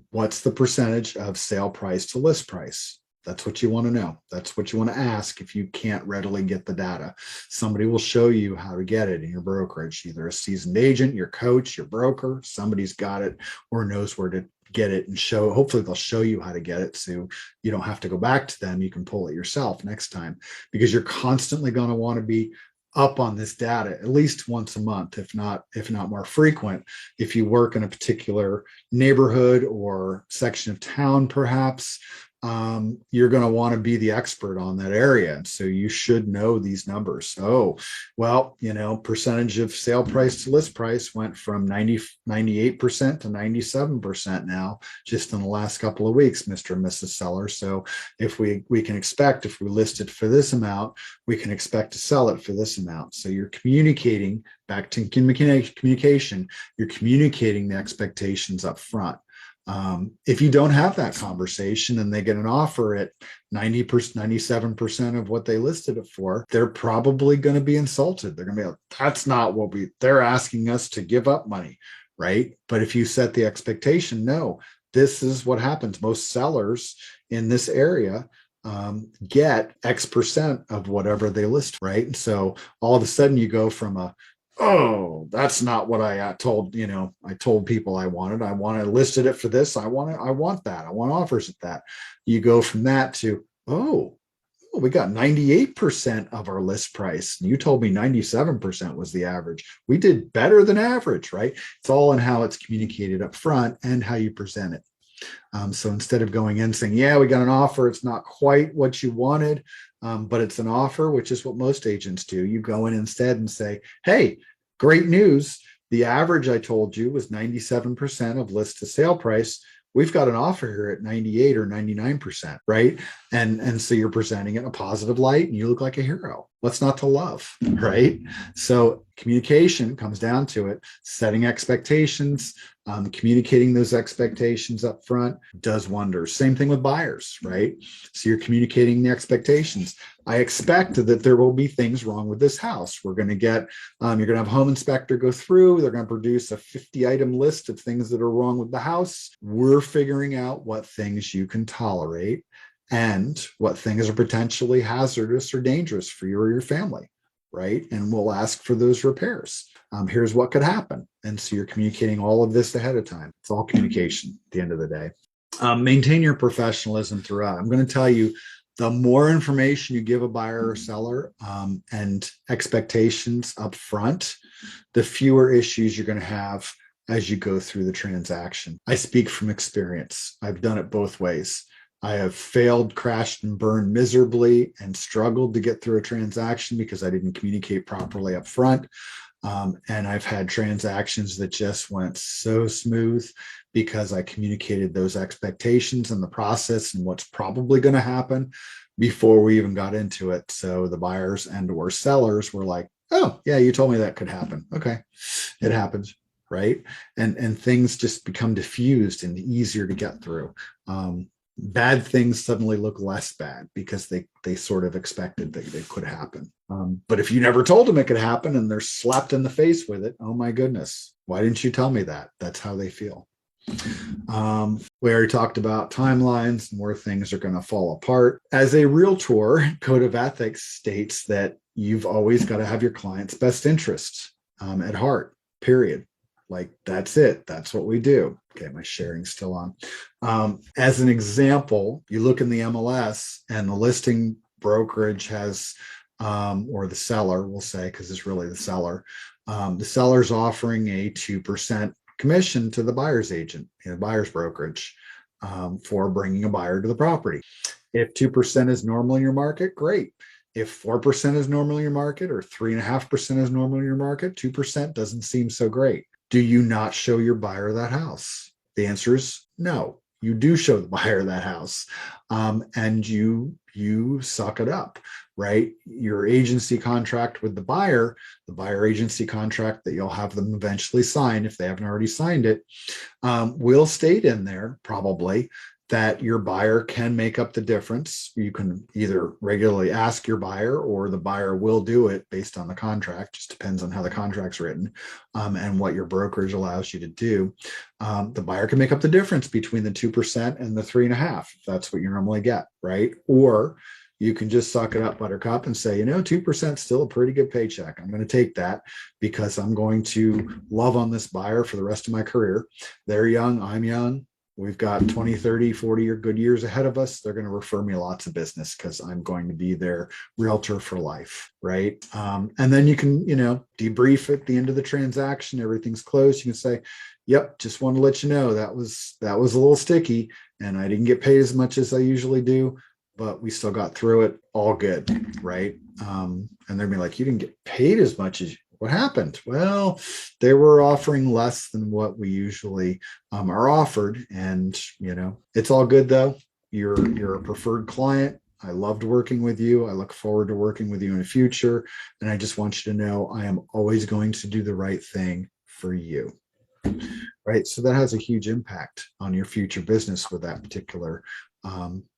What's the percentage of sale price to list price? That's what you want to know. That's what you want to ask if you can't readily get the data. Somebody will show you how to get it in your brokerage, either a seasoned agent, your coach, your broker, somebody's got it or knows where to get it and hopefully they'll show you how to get it so you don't have to go back to them. You can pull it yourself next time because you're constantly going to want to be up on this data at least once a month, if not more frequent. If you work in a particular neighborhood or section of town, perhaps, you're going to want to be the expert on that area. And so you should know these numbers. Oh, well, percentage of sale price to list price went from 98% to 97% now, just in the last couple of weeks, Mr. and Mrs. Seller. So if we can expect, if we list it for this amount, we can expect to sell it for this amount. So you're communicating back to communication, you're communicating the expectations up front. If you don't have that conversation and they get an offer at 90%, 97% of what they listed it for, they're probably going to be insulted. They're going to be like, that's not what they're asking us to give up money, right? But if you set the expectation, no, this is what happens. Most sellers in this area get X percent of whatever they list, right? And so all of a sudden you go from oh, that's not what I told, I told people I listed it for this. I want that. I want offers at that. You go from that to, we got 98% of our list price. You told me 97% was the average. We did better than average, right? It's all in how it's communicated up front and how you present it. So instead of going in saying, yeah, we got an offer, it's not quite what you wanted, but it's an offer, which is what most agents do. You go in instead and say, hey, great news. The average I told you was 97% of list to sale price. We've got an offer here at 98 or 99%, right? And so you're presenting it in a positive light and you look like a hero. What's not to love, right? So communication comes down to it, setting expectations, communicating those expectations up front does wonders. Same thing with buyers, right? So you're communicating the expectations. I expect that there will be things wrong with this house. We're going to get, you're going to have a home inspector go through. They're going to produce a 50-item list of things that are wrong with the house. We're figuring out what things you can tolerate and what things are potentially hazardous or dangerous for you or your family, right? And we'll ask for those repairs. Here's what could happen. And so you're communicating all of this ahead of time. It's all communication at the end of the day. Maintain your professionalism throughout. I'm going to tell you, the more information you give a buyer or seller and expectations up front, the fewer issues you're going to have as you go through the transaction. I speak from experience. I've done it both ways. I have failed, crashed, and burned miserably and struggled to get through a transaction because I didn't communicate properly up front. And I've had transactions that just went so smooth because I communicated those expectations and the process and what's probably going to happen before we even got into it. So the buyers and or sellers were like, oh, yeah, you told me that could happen. Okay, it happens, right? And things just become diffused and easier to get through. Bad things suddenly look less bad because they sort of expected that they could happen. But if you never told them it could happen and they're slapped in the face with it, oh my goodness, why didn't you tell me that? That's how they feel. We already talked about timelines and where things are going to fall apart. As a realtor, Code of Ethics states that you've always got to have your client's best interests at heart, period. Like, that's it. That's what we do. Okay, my sharing's still on. As an example, you look in the MLS and the listing brokerage has, or the seller, we'll say, because it's really the seller. The seller's offering a 2% commission to the buyer's agent, buyer's brokerage, for bringing a buyer to the property. If 2% is normal in your market, great. If 4% is normal in your market or 3.5% is normal in your market, 2% doesn't seem so great. Do you not show your buyer that house? The answer is no. You do show the buyer that house, and you suck it up, right? Your agency contract with the buyer agency contract that you'll have them eventually sign if they haven't already signed it, will state in there probably that your buyer can make up the difference. You can either regularly ask your buyer or the buyer will do it based on the contract. Just depends on how the contract's written, and what your brokerage allows you to do. The buyer can make up the difference between the 2% and the 3.5%. If that's what you normally get, right? Or you can just suck it up, buttercup, and say, 2% is still a pretty good paycheck. I'm going to take that because I'm going to love on this buyer for the rest of my career. They're young, I'm young. We've got 20, 30, 40 or good years ahead of us. They're going to refer me lots of business because I'm going to be their realtor for life, right? And then you can, debrief at the end of the transaction. Everything's closed. You can say, yep, just want to let you know that was a little sticky and I didn't get paid as much as I usually do, but we still got through it. All good, right? And they'll be like, you didn't get paid as much as what happened? Well, they were offering less than what we usually are offered. And, it's all good though. You're a preferred client. I loved working with you. I look forward to working with you in the future. And I just want you to know I am always going to do the right thing for you. Right. So that has a huge impact on your future business with that particular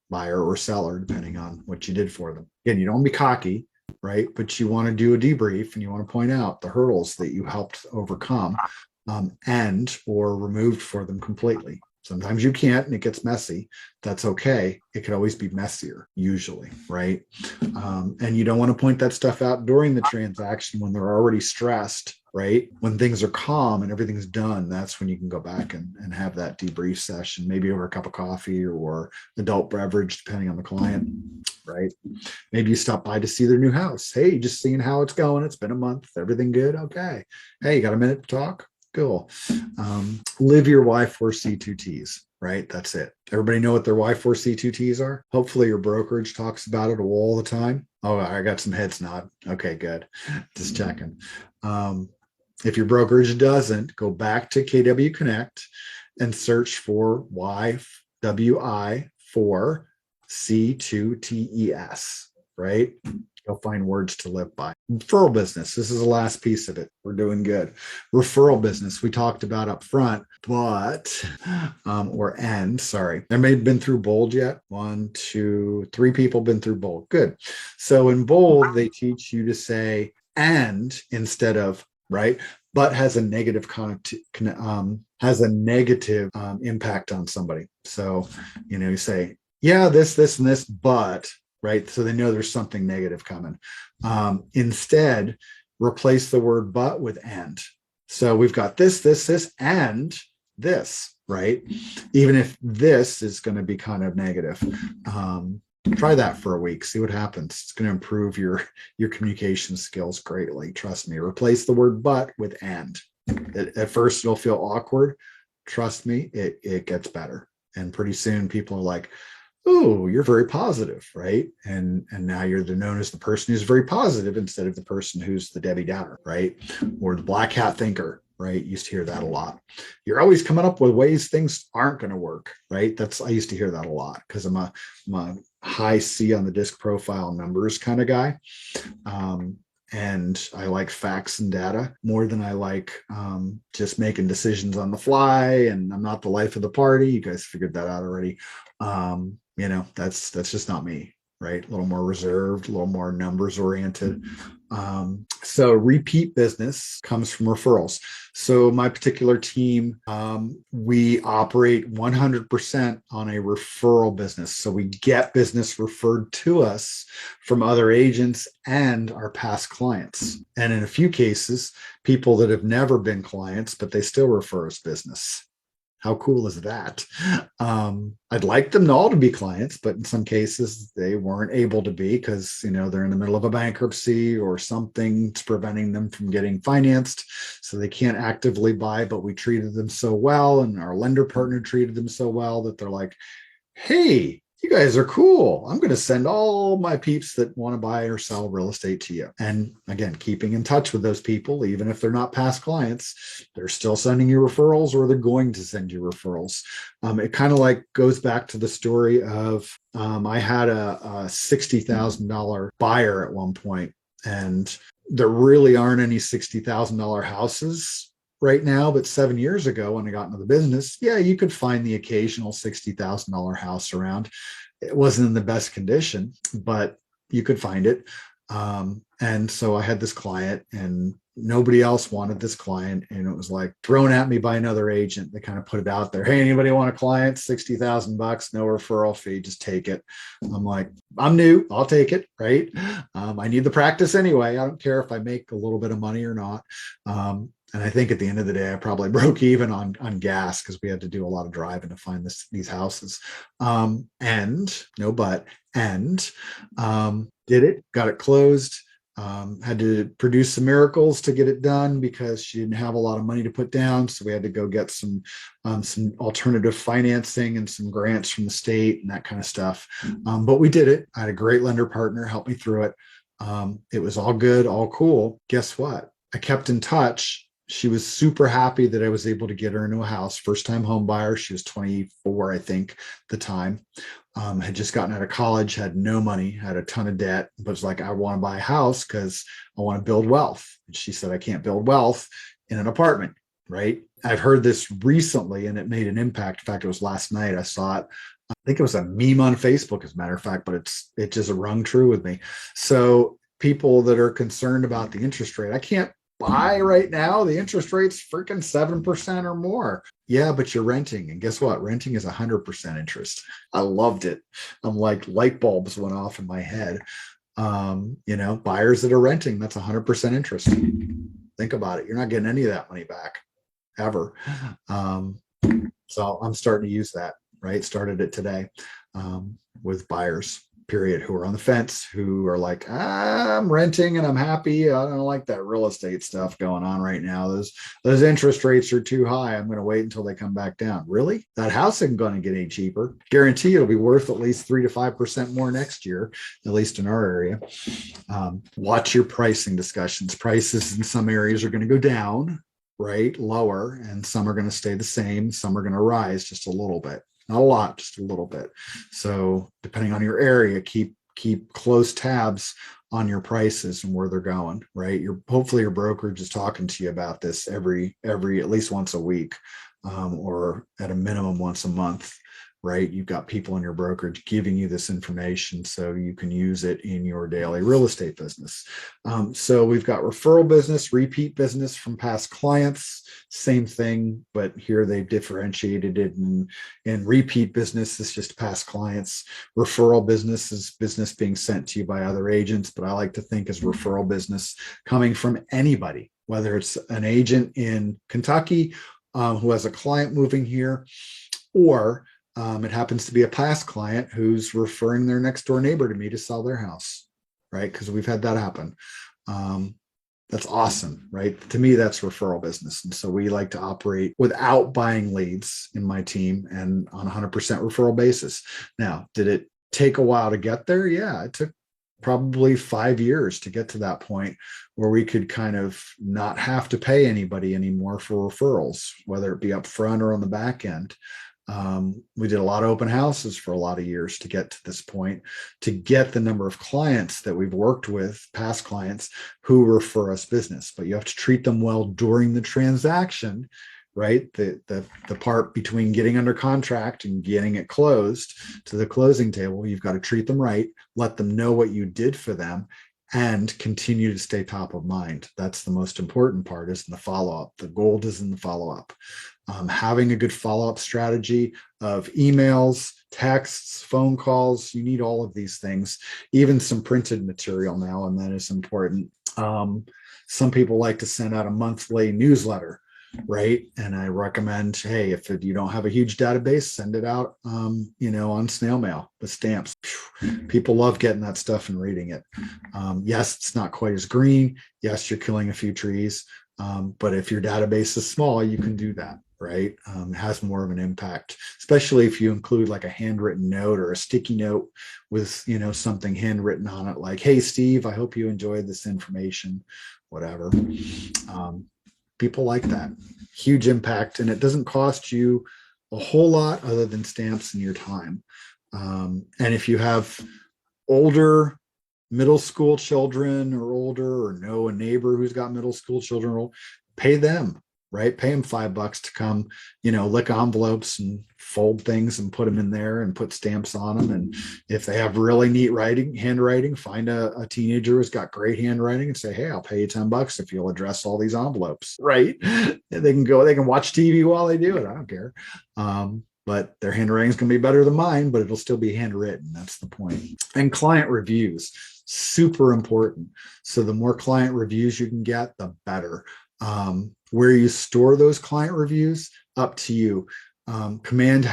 buyer or seller, depending on what you did for them. Again, you don't be cocky, right? But you want to do a debrief and you want to point out the hurdles that you helped overcome and or removed for them completely. Sometimes you can't and it gets messy. That's okay. It could always be messier, usually, right? And you don't want to point that stuff out during the transaction when they're already stressed, right? When things are calm and everything's done, that's when you can go back and have that debrief session, maybe over a cup of coffee or adult beverage, depending on the client, right? Maybe you stop by to see their new house. Hey, just seeing how it's going. It's been a month. Everything good? Okay. Hey, you got a minute to talk? Cool. Live your Y4C2Ts, right? That's it. Everybody know what their Y4C2Ts are? Hopefully your brokerage talks about it all the time. Oh, I got some heads nod. Okay, good. Just checking. If your brokerage doesn't, go back to KW Connect and search for YWI4C2TES, right? You'll find words to live by. Referral business. This is the last piece of it. We're doing good. Referral business we talked about up front, but sorry. There may have been through bold yet. 1, 2, 3 people been through bold. Good. So in bold, they teach you to say and instead of, right? But has a negative impact on somebody. So, you say, yeah, this, and this, but, right? So they know there's something negative coming. Instead, replace the word but with and. So we've got this, and this, right? Even if this is going to be kind of negative. Try that for a week, see what happens. It's going to improve your communication skills greatly. Trust me. Replace the word but with and. At first it'll feel awkward. Trust me, it gets better. And pretty soon people are like, oh, you're very positive, right? And now you're known as the person who's very positive instead of the person who's the Debbie Downer, right? Or the black hat thinker, right? Used to hear that a lot. You're always coming up with ways things aren't going to work, right? I used to hear that a lot because I'm a high C on the disc profile numbers kind of guy. And I like facts and data more than I like just making decisions on the fly. And I'm not the life of the party. You guys figured that out already. That's just not me, right? A little more reserved, a little more numbers oriented. So repeat business comes from referrals. So my particular team, we operate 100% on a referral business. So we get business referred to us from other agents and our past clients. And in a few cases, people that have never been clients, but they still refer us business. How cool is that? I'd like them all to be clients, but in some cases they weren't able to be because, they're in the middle of a bankruptcy or something's preventing them from getting financed. So they can't actively buy, but we treated them so well and our lender partner treated them so well that they're like, hey, you guys are cool. I'm going to send all my peeps that want to buy or sell real estate to you. And again, keeping in touch with those people, even if they're not past clients, they're still sending you referrals or they're going to send you referrals. It kind of like goes back to the story of I had a $60,000 buyer at one point, and there really aren't any $60,000 houses right now, but 7 years ago when I got into the business, yeah, you could find the occasional $60,000 house around. It wasn't in the best condition, but you could find it. And so I had this client and nobody else wanted this client. And it was like thrown at me by another agent. They kind of put it out there. Hey, anybody want a client? $60,000, no referral fee, just take it. I'm like, I'm new, I'll take it, right? I need the practice anyway. I don't care if I make a little bit of money or not. And I think at the end of the day, I probably broke even on gas because we had to do a lot of driving to find these houses. Did it, got it closed. Had to produce some miracles to get it done because she didn't have a lot of money to put down. So we had to go get some alternative financing and some grants from the state and that kind of stuff. But we did it. I had a great lender partner help me through it. It was all good, all cool. Guess what? I kept in touch. She was super happy that I was able to get her into a house. First time home buyer. She was 24, I think, at the time. Had just gotten out of college, had no money, had a ton of debt, but was like, I want to buy a house because I want to build wealth. And she said, I can't build wealth in an apartment, right? I've heard this recently and it made an impact. In fact, it was last night I saw it. I think it was a meme on Facebook, as a matter of fact, but it just rung true with me. So people that are concerned about the interest rate, I can't buy right now. The interest rate's freaking 7% or more. Yeah, but you're renting. And guess what? Renting is 100% interest. I loved it. I'm like, light bulbs went off in my head. Buyers that are renting, that's 100% interest. Think about it. You're not getting any of that money back ever. So I'm starting to use that, right? Started it today with buyers. period, who are on the fence, who are like, I'm renting and I'm happy. I don't like that real estate stuff going on right now. Those interest rates are too high. I'm going to wait until they come back down. Really? That house isn't going to get any cheaper. Guarantee it'll be worth at least 3 to 5% more next year, at least in our area. Watch your pricing discussions. Prices in some areas are going to go down, right? Lower, and some are going to stay the same. Some are going to rise just a little bit. Not a lot, just a little bit. So depending on your area, keep close tabs on your prices and where they're going, right? Hopefully your brokerage is talking to you about this every at least once a week, or at a minimum once a month, right? You've got people in your brokerage giving you this information so you can use it in your daily real estate business. So we've got referral business, repeat business from past clients, same thing, but here they've differentiated it in repeat business is just past clients. Referral business is business being sent to you by other agents, but I like to think as referral business coming from anybody, whether it's an agent in Kentucky who has a client moving here, or it happens to be a past client who's referring their next door neighbor to me to sell their house, right? Because we've had that happen. That's awesome, right? To me, that's referral business. And so we like to operate without buying leads in my team and on a 100% referral basis. Now, did it take a while to get there? Yeah, it took probably 5 years to get to that point where we could kind of not have to pay anybody anymore for referrals, whether it be up front or on the back end. We did a lot of open houses for a lot of years to get to this point, to get the number of clients that we've worked with, past clients who refer us business. But you have to treat them well during the transaction, right? The part between getting under contract and getting it closed to the closing table, you've got to treat them right, let them know what you did for them, and continue to stay top of mind. That's the most important part, is in the follow-up. The gold is in the follow-up. Having a good follow-up strategy of emails, texts, phone calls, you need all of these things. Even some printed material now and then is important. Some people like to send out a monthly newsletter, right? And I recommend, hey, if you don't have a huge database, send it out, on snail mail with stamps. People love getting that stuff and reading it. Yes, it's not quite as green. Yes, you're killing a few trees. But if your database is small, you can do that, right? It has more of an impact, especially if you include like a handwritten note or a sticky note with, something handwritten on it, like, hey, Steve, I hope you enjoyed this information, whatever. People like that. Huge impact, and it doesn't cost you a whole lot other than stamps and your time. And if you have older middle school children or older, or know a neighbor who's got middle school children, pay them, right? Pay them $5 to come, lick envelopes and fold things and put them in there and put stamps on them. And if they have really neat handwriting, find a teenager who's got great handwriting and say, hey, I'll pay you $10 if you'll address all these envelopes, right? They can watch TV while they do it. I don't care. But their handwriting is going to be better than mine, but it'll still be handwritten. That's the point. And client reviews, super important. So the more client reviews you can get, the better. Where you store those client reviews, up to you. Command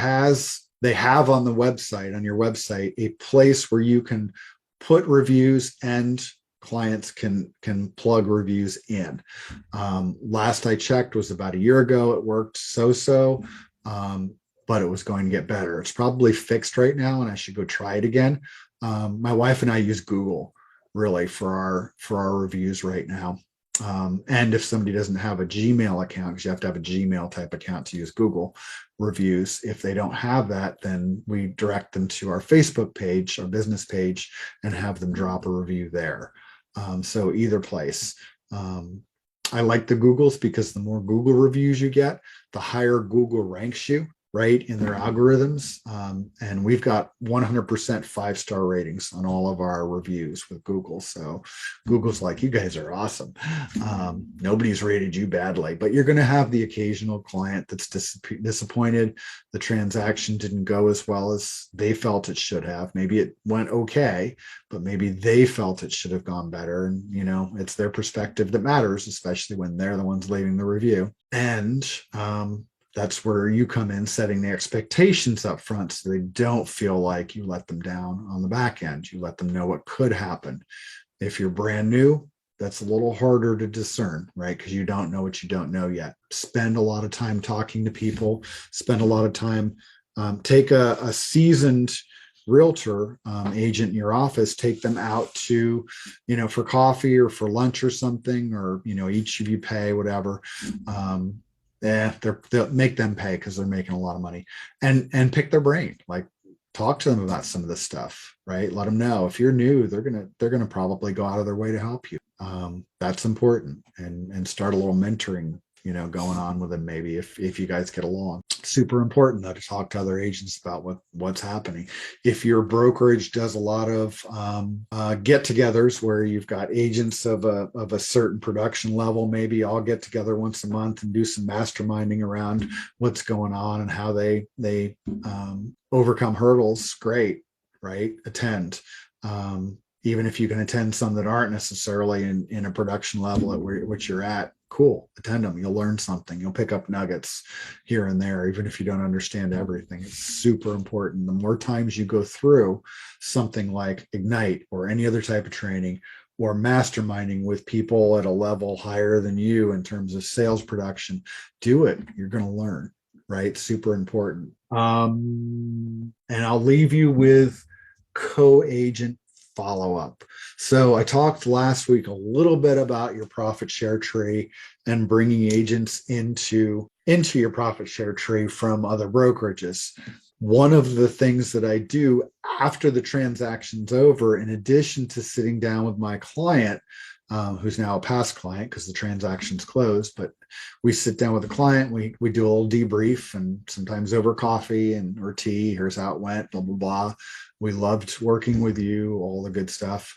they have on the website, on your website, a place where you can put reviews and clients can plug reviews in. Last I checked was about a year ago. It worked so, but it was going to get better. It's probably fixed right now, and I should go try it again. My wife and I use Google really for our reviews right now. And if somebody doesn't have a Gmail account, because you have to have a Gmail type account to use Google reviews, if they don't have that, then we direct them to our Facebook page, our business page, and have them drop a review there. So either place. I like the Googles because the more Google reviews you get, the higher Google ranks you, right, in their algorithms. And we've got 100% 5-star ratings on all of our reviews with Google. So Google's like, you guys are awesome. Nobody's rated you badly, but you're going to have the occasional client that's disappointed. The transaction didn't go as well as they felt it should have. Maybe it went okay, but maybe they felt it should have gone better. And, it's their perspective that matters, especially when they're the ones leaving the review. And That's where you come in, setting the expectations up front so they don't feel like you let them down on the back end. You let them know what could happen. If you're brand new, that's a little harder to discern, right? Because you don't know what you don't know yet. Spend a lot of time talking to people, spend a lot of time, take a seasoned realtor agent in your office, take them out to, for coffee or for lunch or something, or, each of you pay whatever. They'll make them pay because they're making a lot of money, and pick their brain. Like, talk to them about some of this stuff, right? Let them know if you're new, they're gonna probably go out of their way to help you. That's important, and start a little mentoring, going on with them, maybe if you guys get along. Super important though to talk to other agents about what's happening. If your brokerage does a lot of get-togethers where you've got agents of a certain production level, maybe all get together once a month and do some masterminding around what's going on and how they overcome hurdles. Great, right? Attend. Even if you can attend some that aren't necessarily in a production level at which you're at, cool, attend them. You'll learn something. You'll pick up nuggets here and there, even if you don't understand everything. It's super important. The more times you go through something like Ignite or any other type of training, or masterminding with people at a level higher than you in terms of sales production, do it. You're going to learn, right? Super important. And I'll leave you with co-agent follow-up. So I talked last week a little bit about your profit share tree and bringing agents into your profit share tree from other brokerages. One of the things that I do after the transaction's over, in addition to sitting down with my client, who's now a past client because the transaction's closed, but we sit down with the client, we do a little debrief, and sometimes over coffee or tea. Here's how it went, blah, blah, blah. We loved working with you, all the good stuff.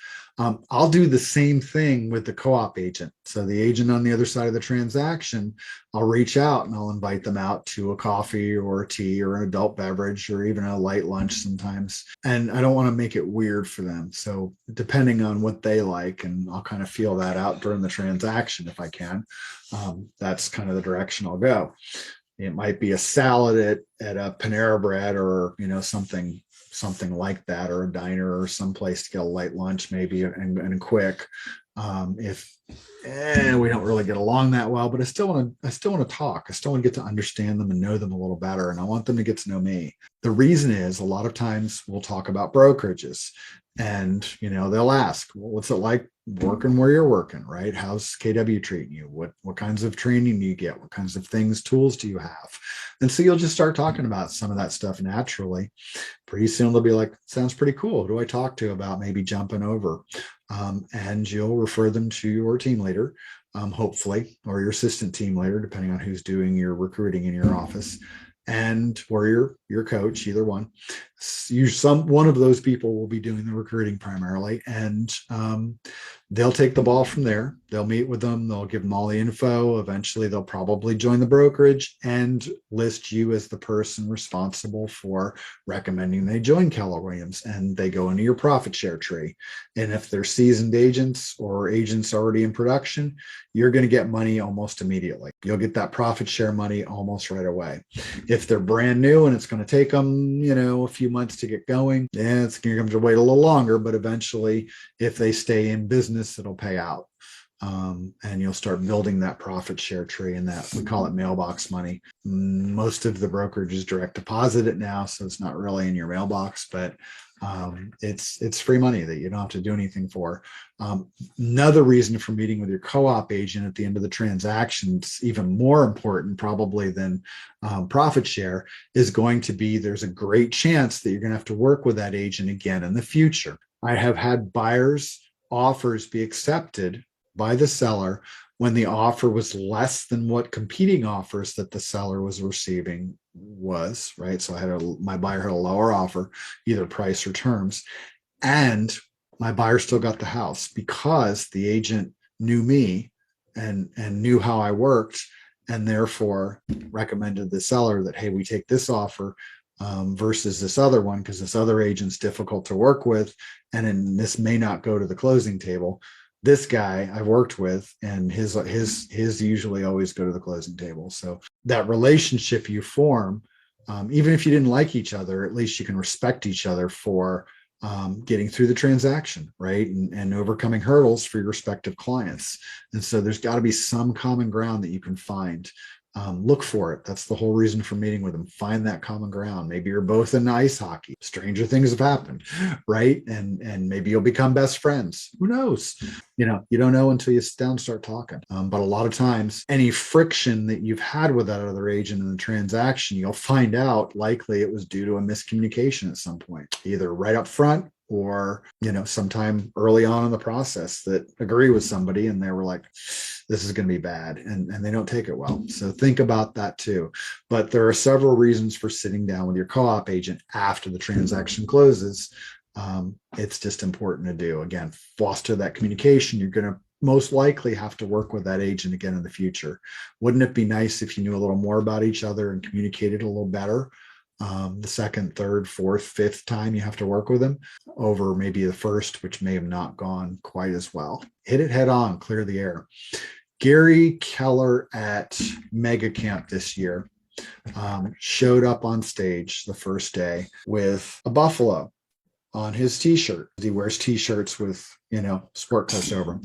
I'll do the same thing with the co-op agent. So the agent on the other side of the transaction, I'll reach out and I'll invite them out to a coffee or a tea or an adult beverage or even a light lunch sometimes. And I don't want to make it weird for them. So depending on what they like, and I'll kind of feel that out during the transaction if I can, that's kind of the direction I'll go. It might be a salad at a Panera Bread or, something like that, or a diner or someplace to get a light lunch maybe and quick. If we don't really get along that well, but I still want to talk. I still want to get to understand them and know them a little better, and I want them to get to know me. The reason is, a lot of times we'll talk about brokerages, and they'll ask, well, what's it like working where you're working, right? How's KW treating you? What kinds of training do you get? What kinds of tools do you have? And so you'll just start talking about some of that stuff naturally. Pretty soon they'll be like, sounds pretty cool. Who do I talk to about maybe jumping over? And you'll refer them to your team leader, hopefully, or your assistant team leader, depending on who's doing your recruiting in your office, or your coach, either one. One of those people will be doing the recruiting primarily, and they'll take the ball from there. They'll meet with them. They'll give them all the info. Eventually, they'll probably join the brokerage and list you as the person responsible for recommending they join Keller Williams, and they go into your profit share tree. And if they're seasoned agents or agents already in production, you're going to get money almost immediately. You'll get that profit share money almost right away. If they're brand new and it's going to take them, a few months to get going, it's going to wait a little longer, but eventually, if they stay in business, it'll pay out. And you'll start building that profit share tree, and that we call it mailbox money. Most of the brokerages direct deposit it now, so it's not really in your mailbox, but it's free money that you don't have to do anything for. Another reason for meeting with your co-op agent at the end of the transaction, it's even more important probably than profit share, is going to be, there's a great chance that you're going to have to work with that agent again in the future. I have had buyers' offers be accepted by the seller when the offer was less than what competing offers that the seller was receiving was, right? So my buyer had a lower offer, either price or terms, and my buyer still got the house because the agent knew me and knew how I worked, and therefore recommended the seller that, hey, we take this offer versus this other one, because this other agent's difficult to work with, and this may not go to the closing table. this guy I've worked with, and his usually always go to the closing table. So that relationship you form, even if you didn't like each other, at least you can respect each other for getting through the transaction, right? And overcoming hurdles for your respective clients. And so there's got to be some common ground that you can find. Look for it. That's the whole reason for meeting with them. Find that common ground. Maybe you're both in ice hockey. Stranger things have happened, right? And maybe you'll become best friends. Who knows? You don't know until you sit down and start talking. But a lot of times, any friction that you've had with that other agent in the transaction, you'll find out likely it was due to a miscommunication at some point, either right up front or, sometime early on in the process that agree with somebody and they were like, this is going to be bad. And they don't take it well. So think about that too. But there are several reasons for sitting down with your co-op agent after the transaction closes. It's just important to do. Again, foster that communication. You're going to most likely have to work with that agent again in the future. Wouldn't it be nice if you knew a little more about each other and communicated a little better? The second, third, fourth, fifth time you have to work with them over maybe the first, which may have not gone quite as well. Hit it head on, clear the air. Gary Keller at Mega Camp this year showed up on stage the first day with a buffalo on his t-shirt. He wears t-shirts with, sport coats over them.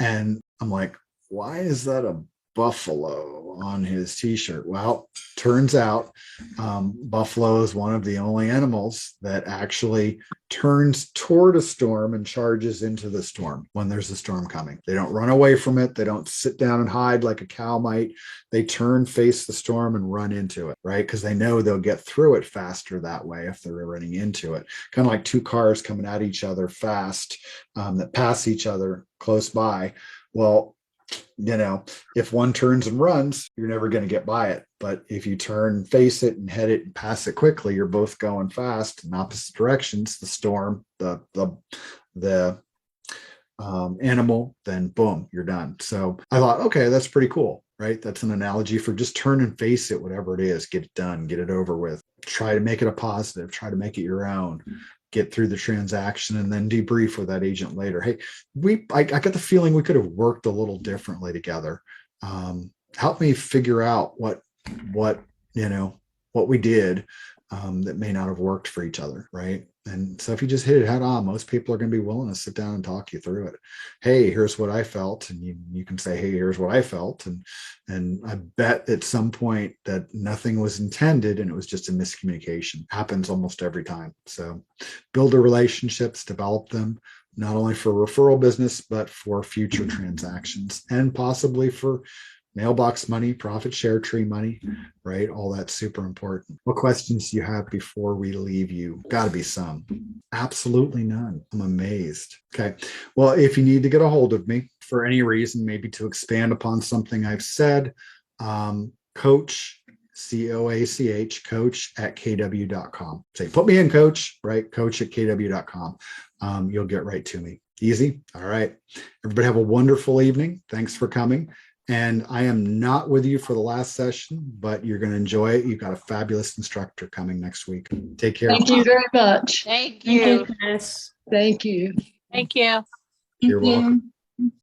And I'm like, why is that a buffalo on his t-shirt? Well, turns out buffalo is one of the only animals that actually turns toward a storm and charges into the storm when there's a storm coming. They don't run away from it. They don't sit down and hide like a cow might. They turn, face the storm, and run into it, right? Because they know they'll get through it faster that way if they're running into it. Kind of like two cars coming at each other fast that pass each other close by. Well, if one turns and runs, you're never going to get by it. But if you turn, face it, and head it and pass it quickly, you're both going fast in opposite directions. The storm, the animal, then boom, you're done. So I thought, okay, that's pretty cool, right? That's an analogy for just turn and face it, whatever it is, get it done, get it over with. Try to make it a positive, try to make it your own. Get through the transaction and then debrief with that agent later. Hey, I got the feeling we could have worked a little differently together. Help me figure out what we did that may not have worked for each other, right? And so if you just hit it head on, most people are going to be willing to sit down and talk you through it. Hey, here's what I felt. And you can say, hey, here's what I felt. And I bet at some point that nothing was intended and it was just a miscommunication. Happens almost every time. So build the relationships, develop them, not only for referral business, but for future transactions and possibly for mailbox money, profit share tree money, right? All that's super important. What questions do you have before we leave you? Got to be some. Absolutely none. I'm amazed. Okay. Well, if you need to get a hold of me for any reason, maybe to expand upon something I've said, Coach, COACH, coach at kw.com. Say, put me in, coach, right? Coach at kw.com. You'll get right to me. Easy. All right. Everybody have a wonderful evening. Thanks for coming. And I am not with you for the last session, but you're going to enjoy it. You've got a fabulous instructor coming next week. Take care. Thank you very much. Thank Thank you, you. Chris. Thank you. Thank you. You're welcome.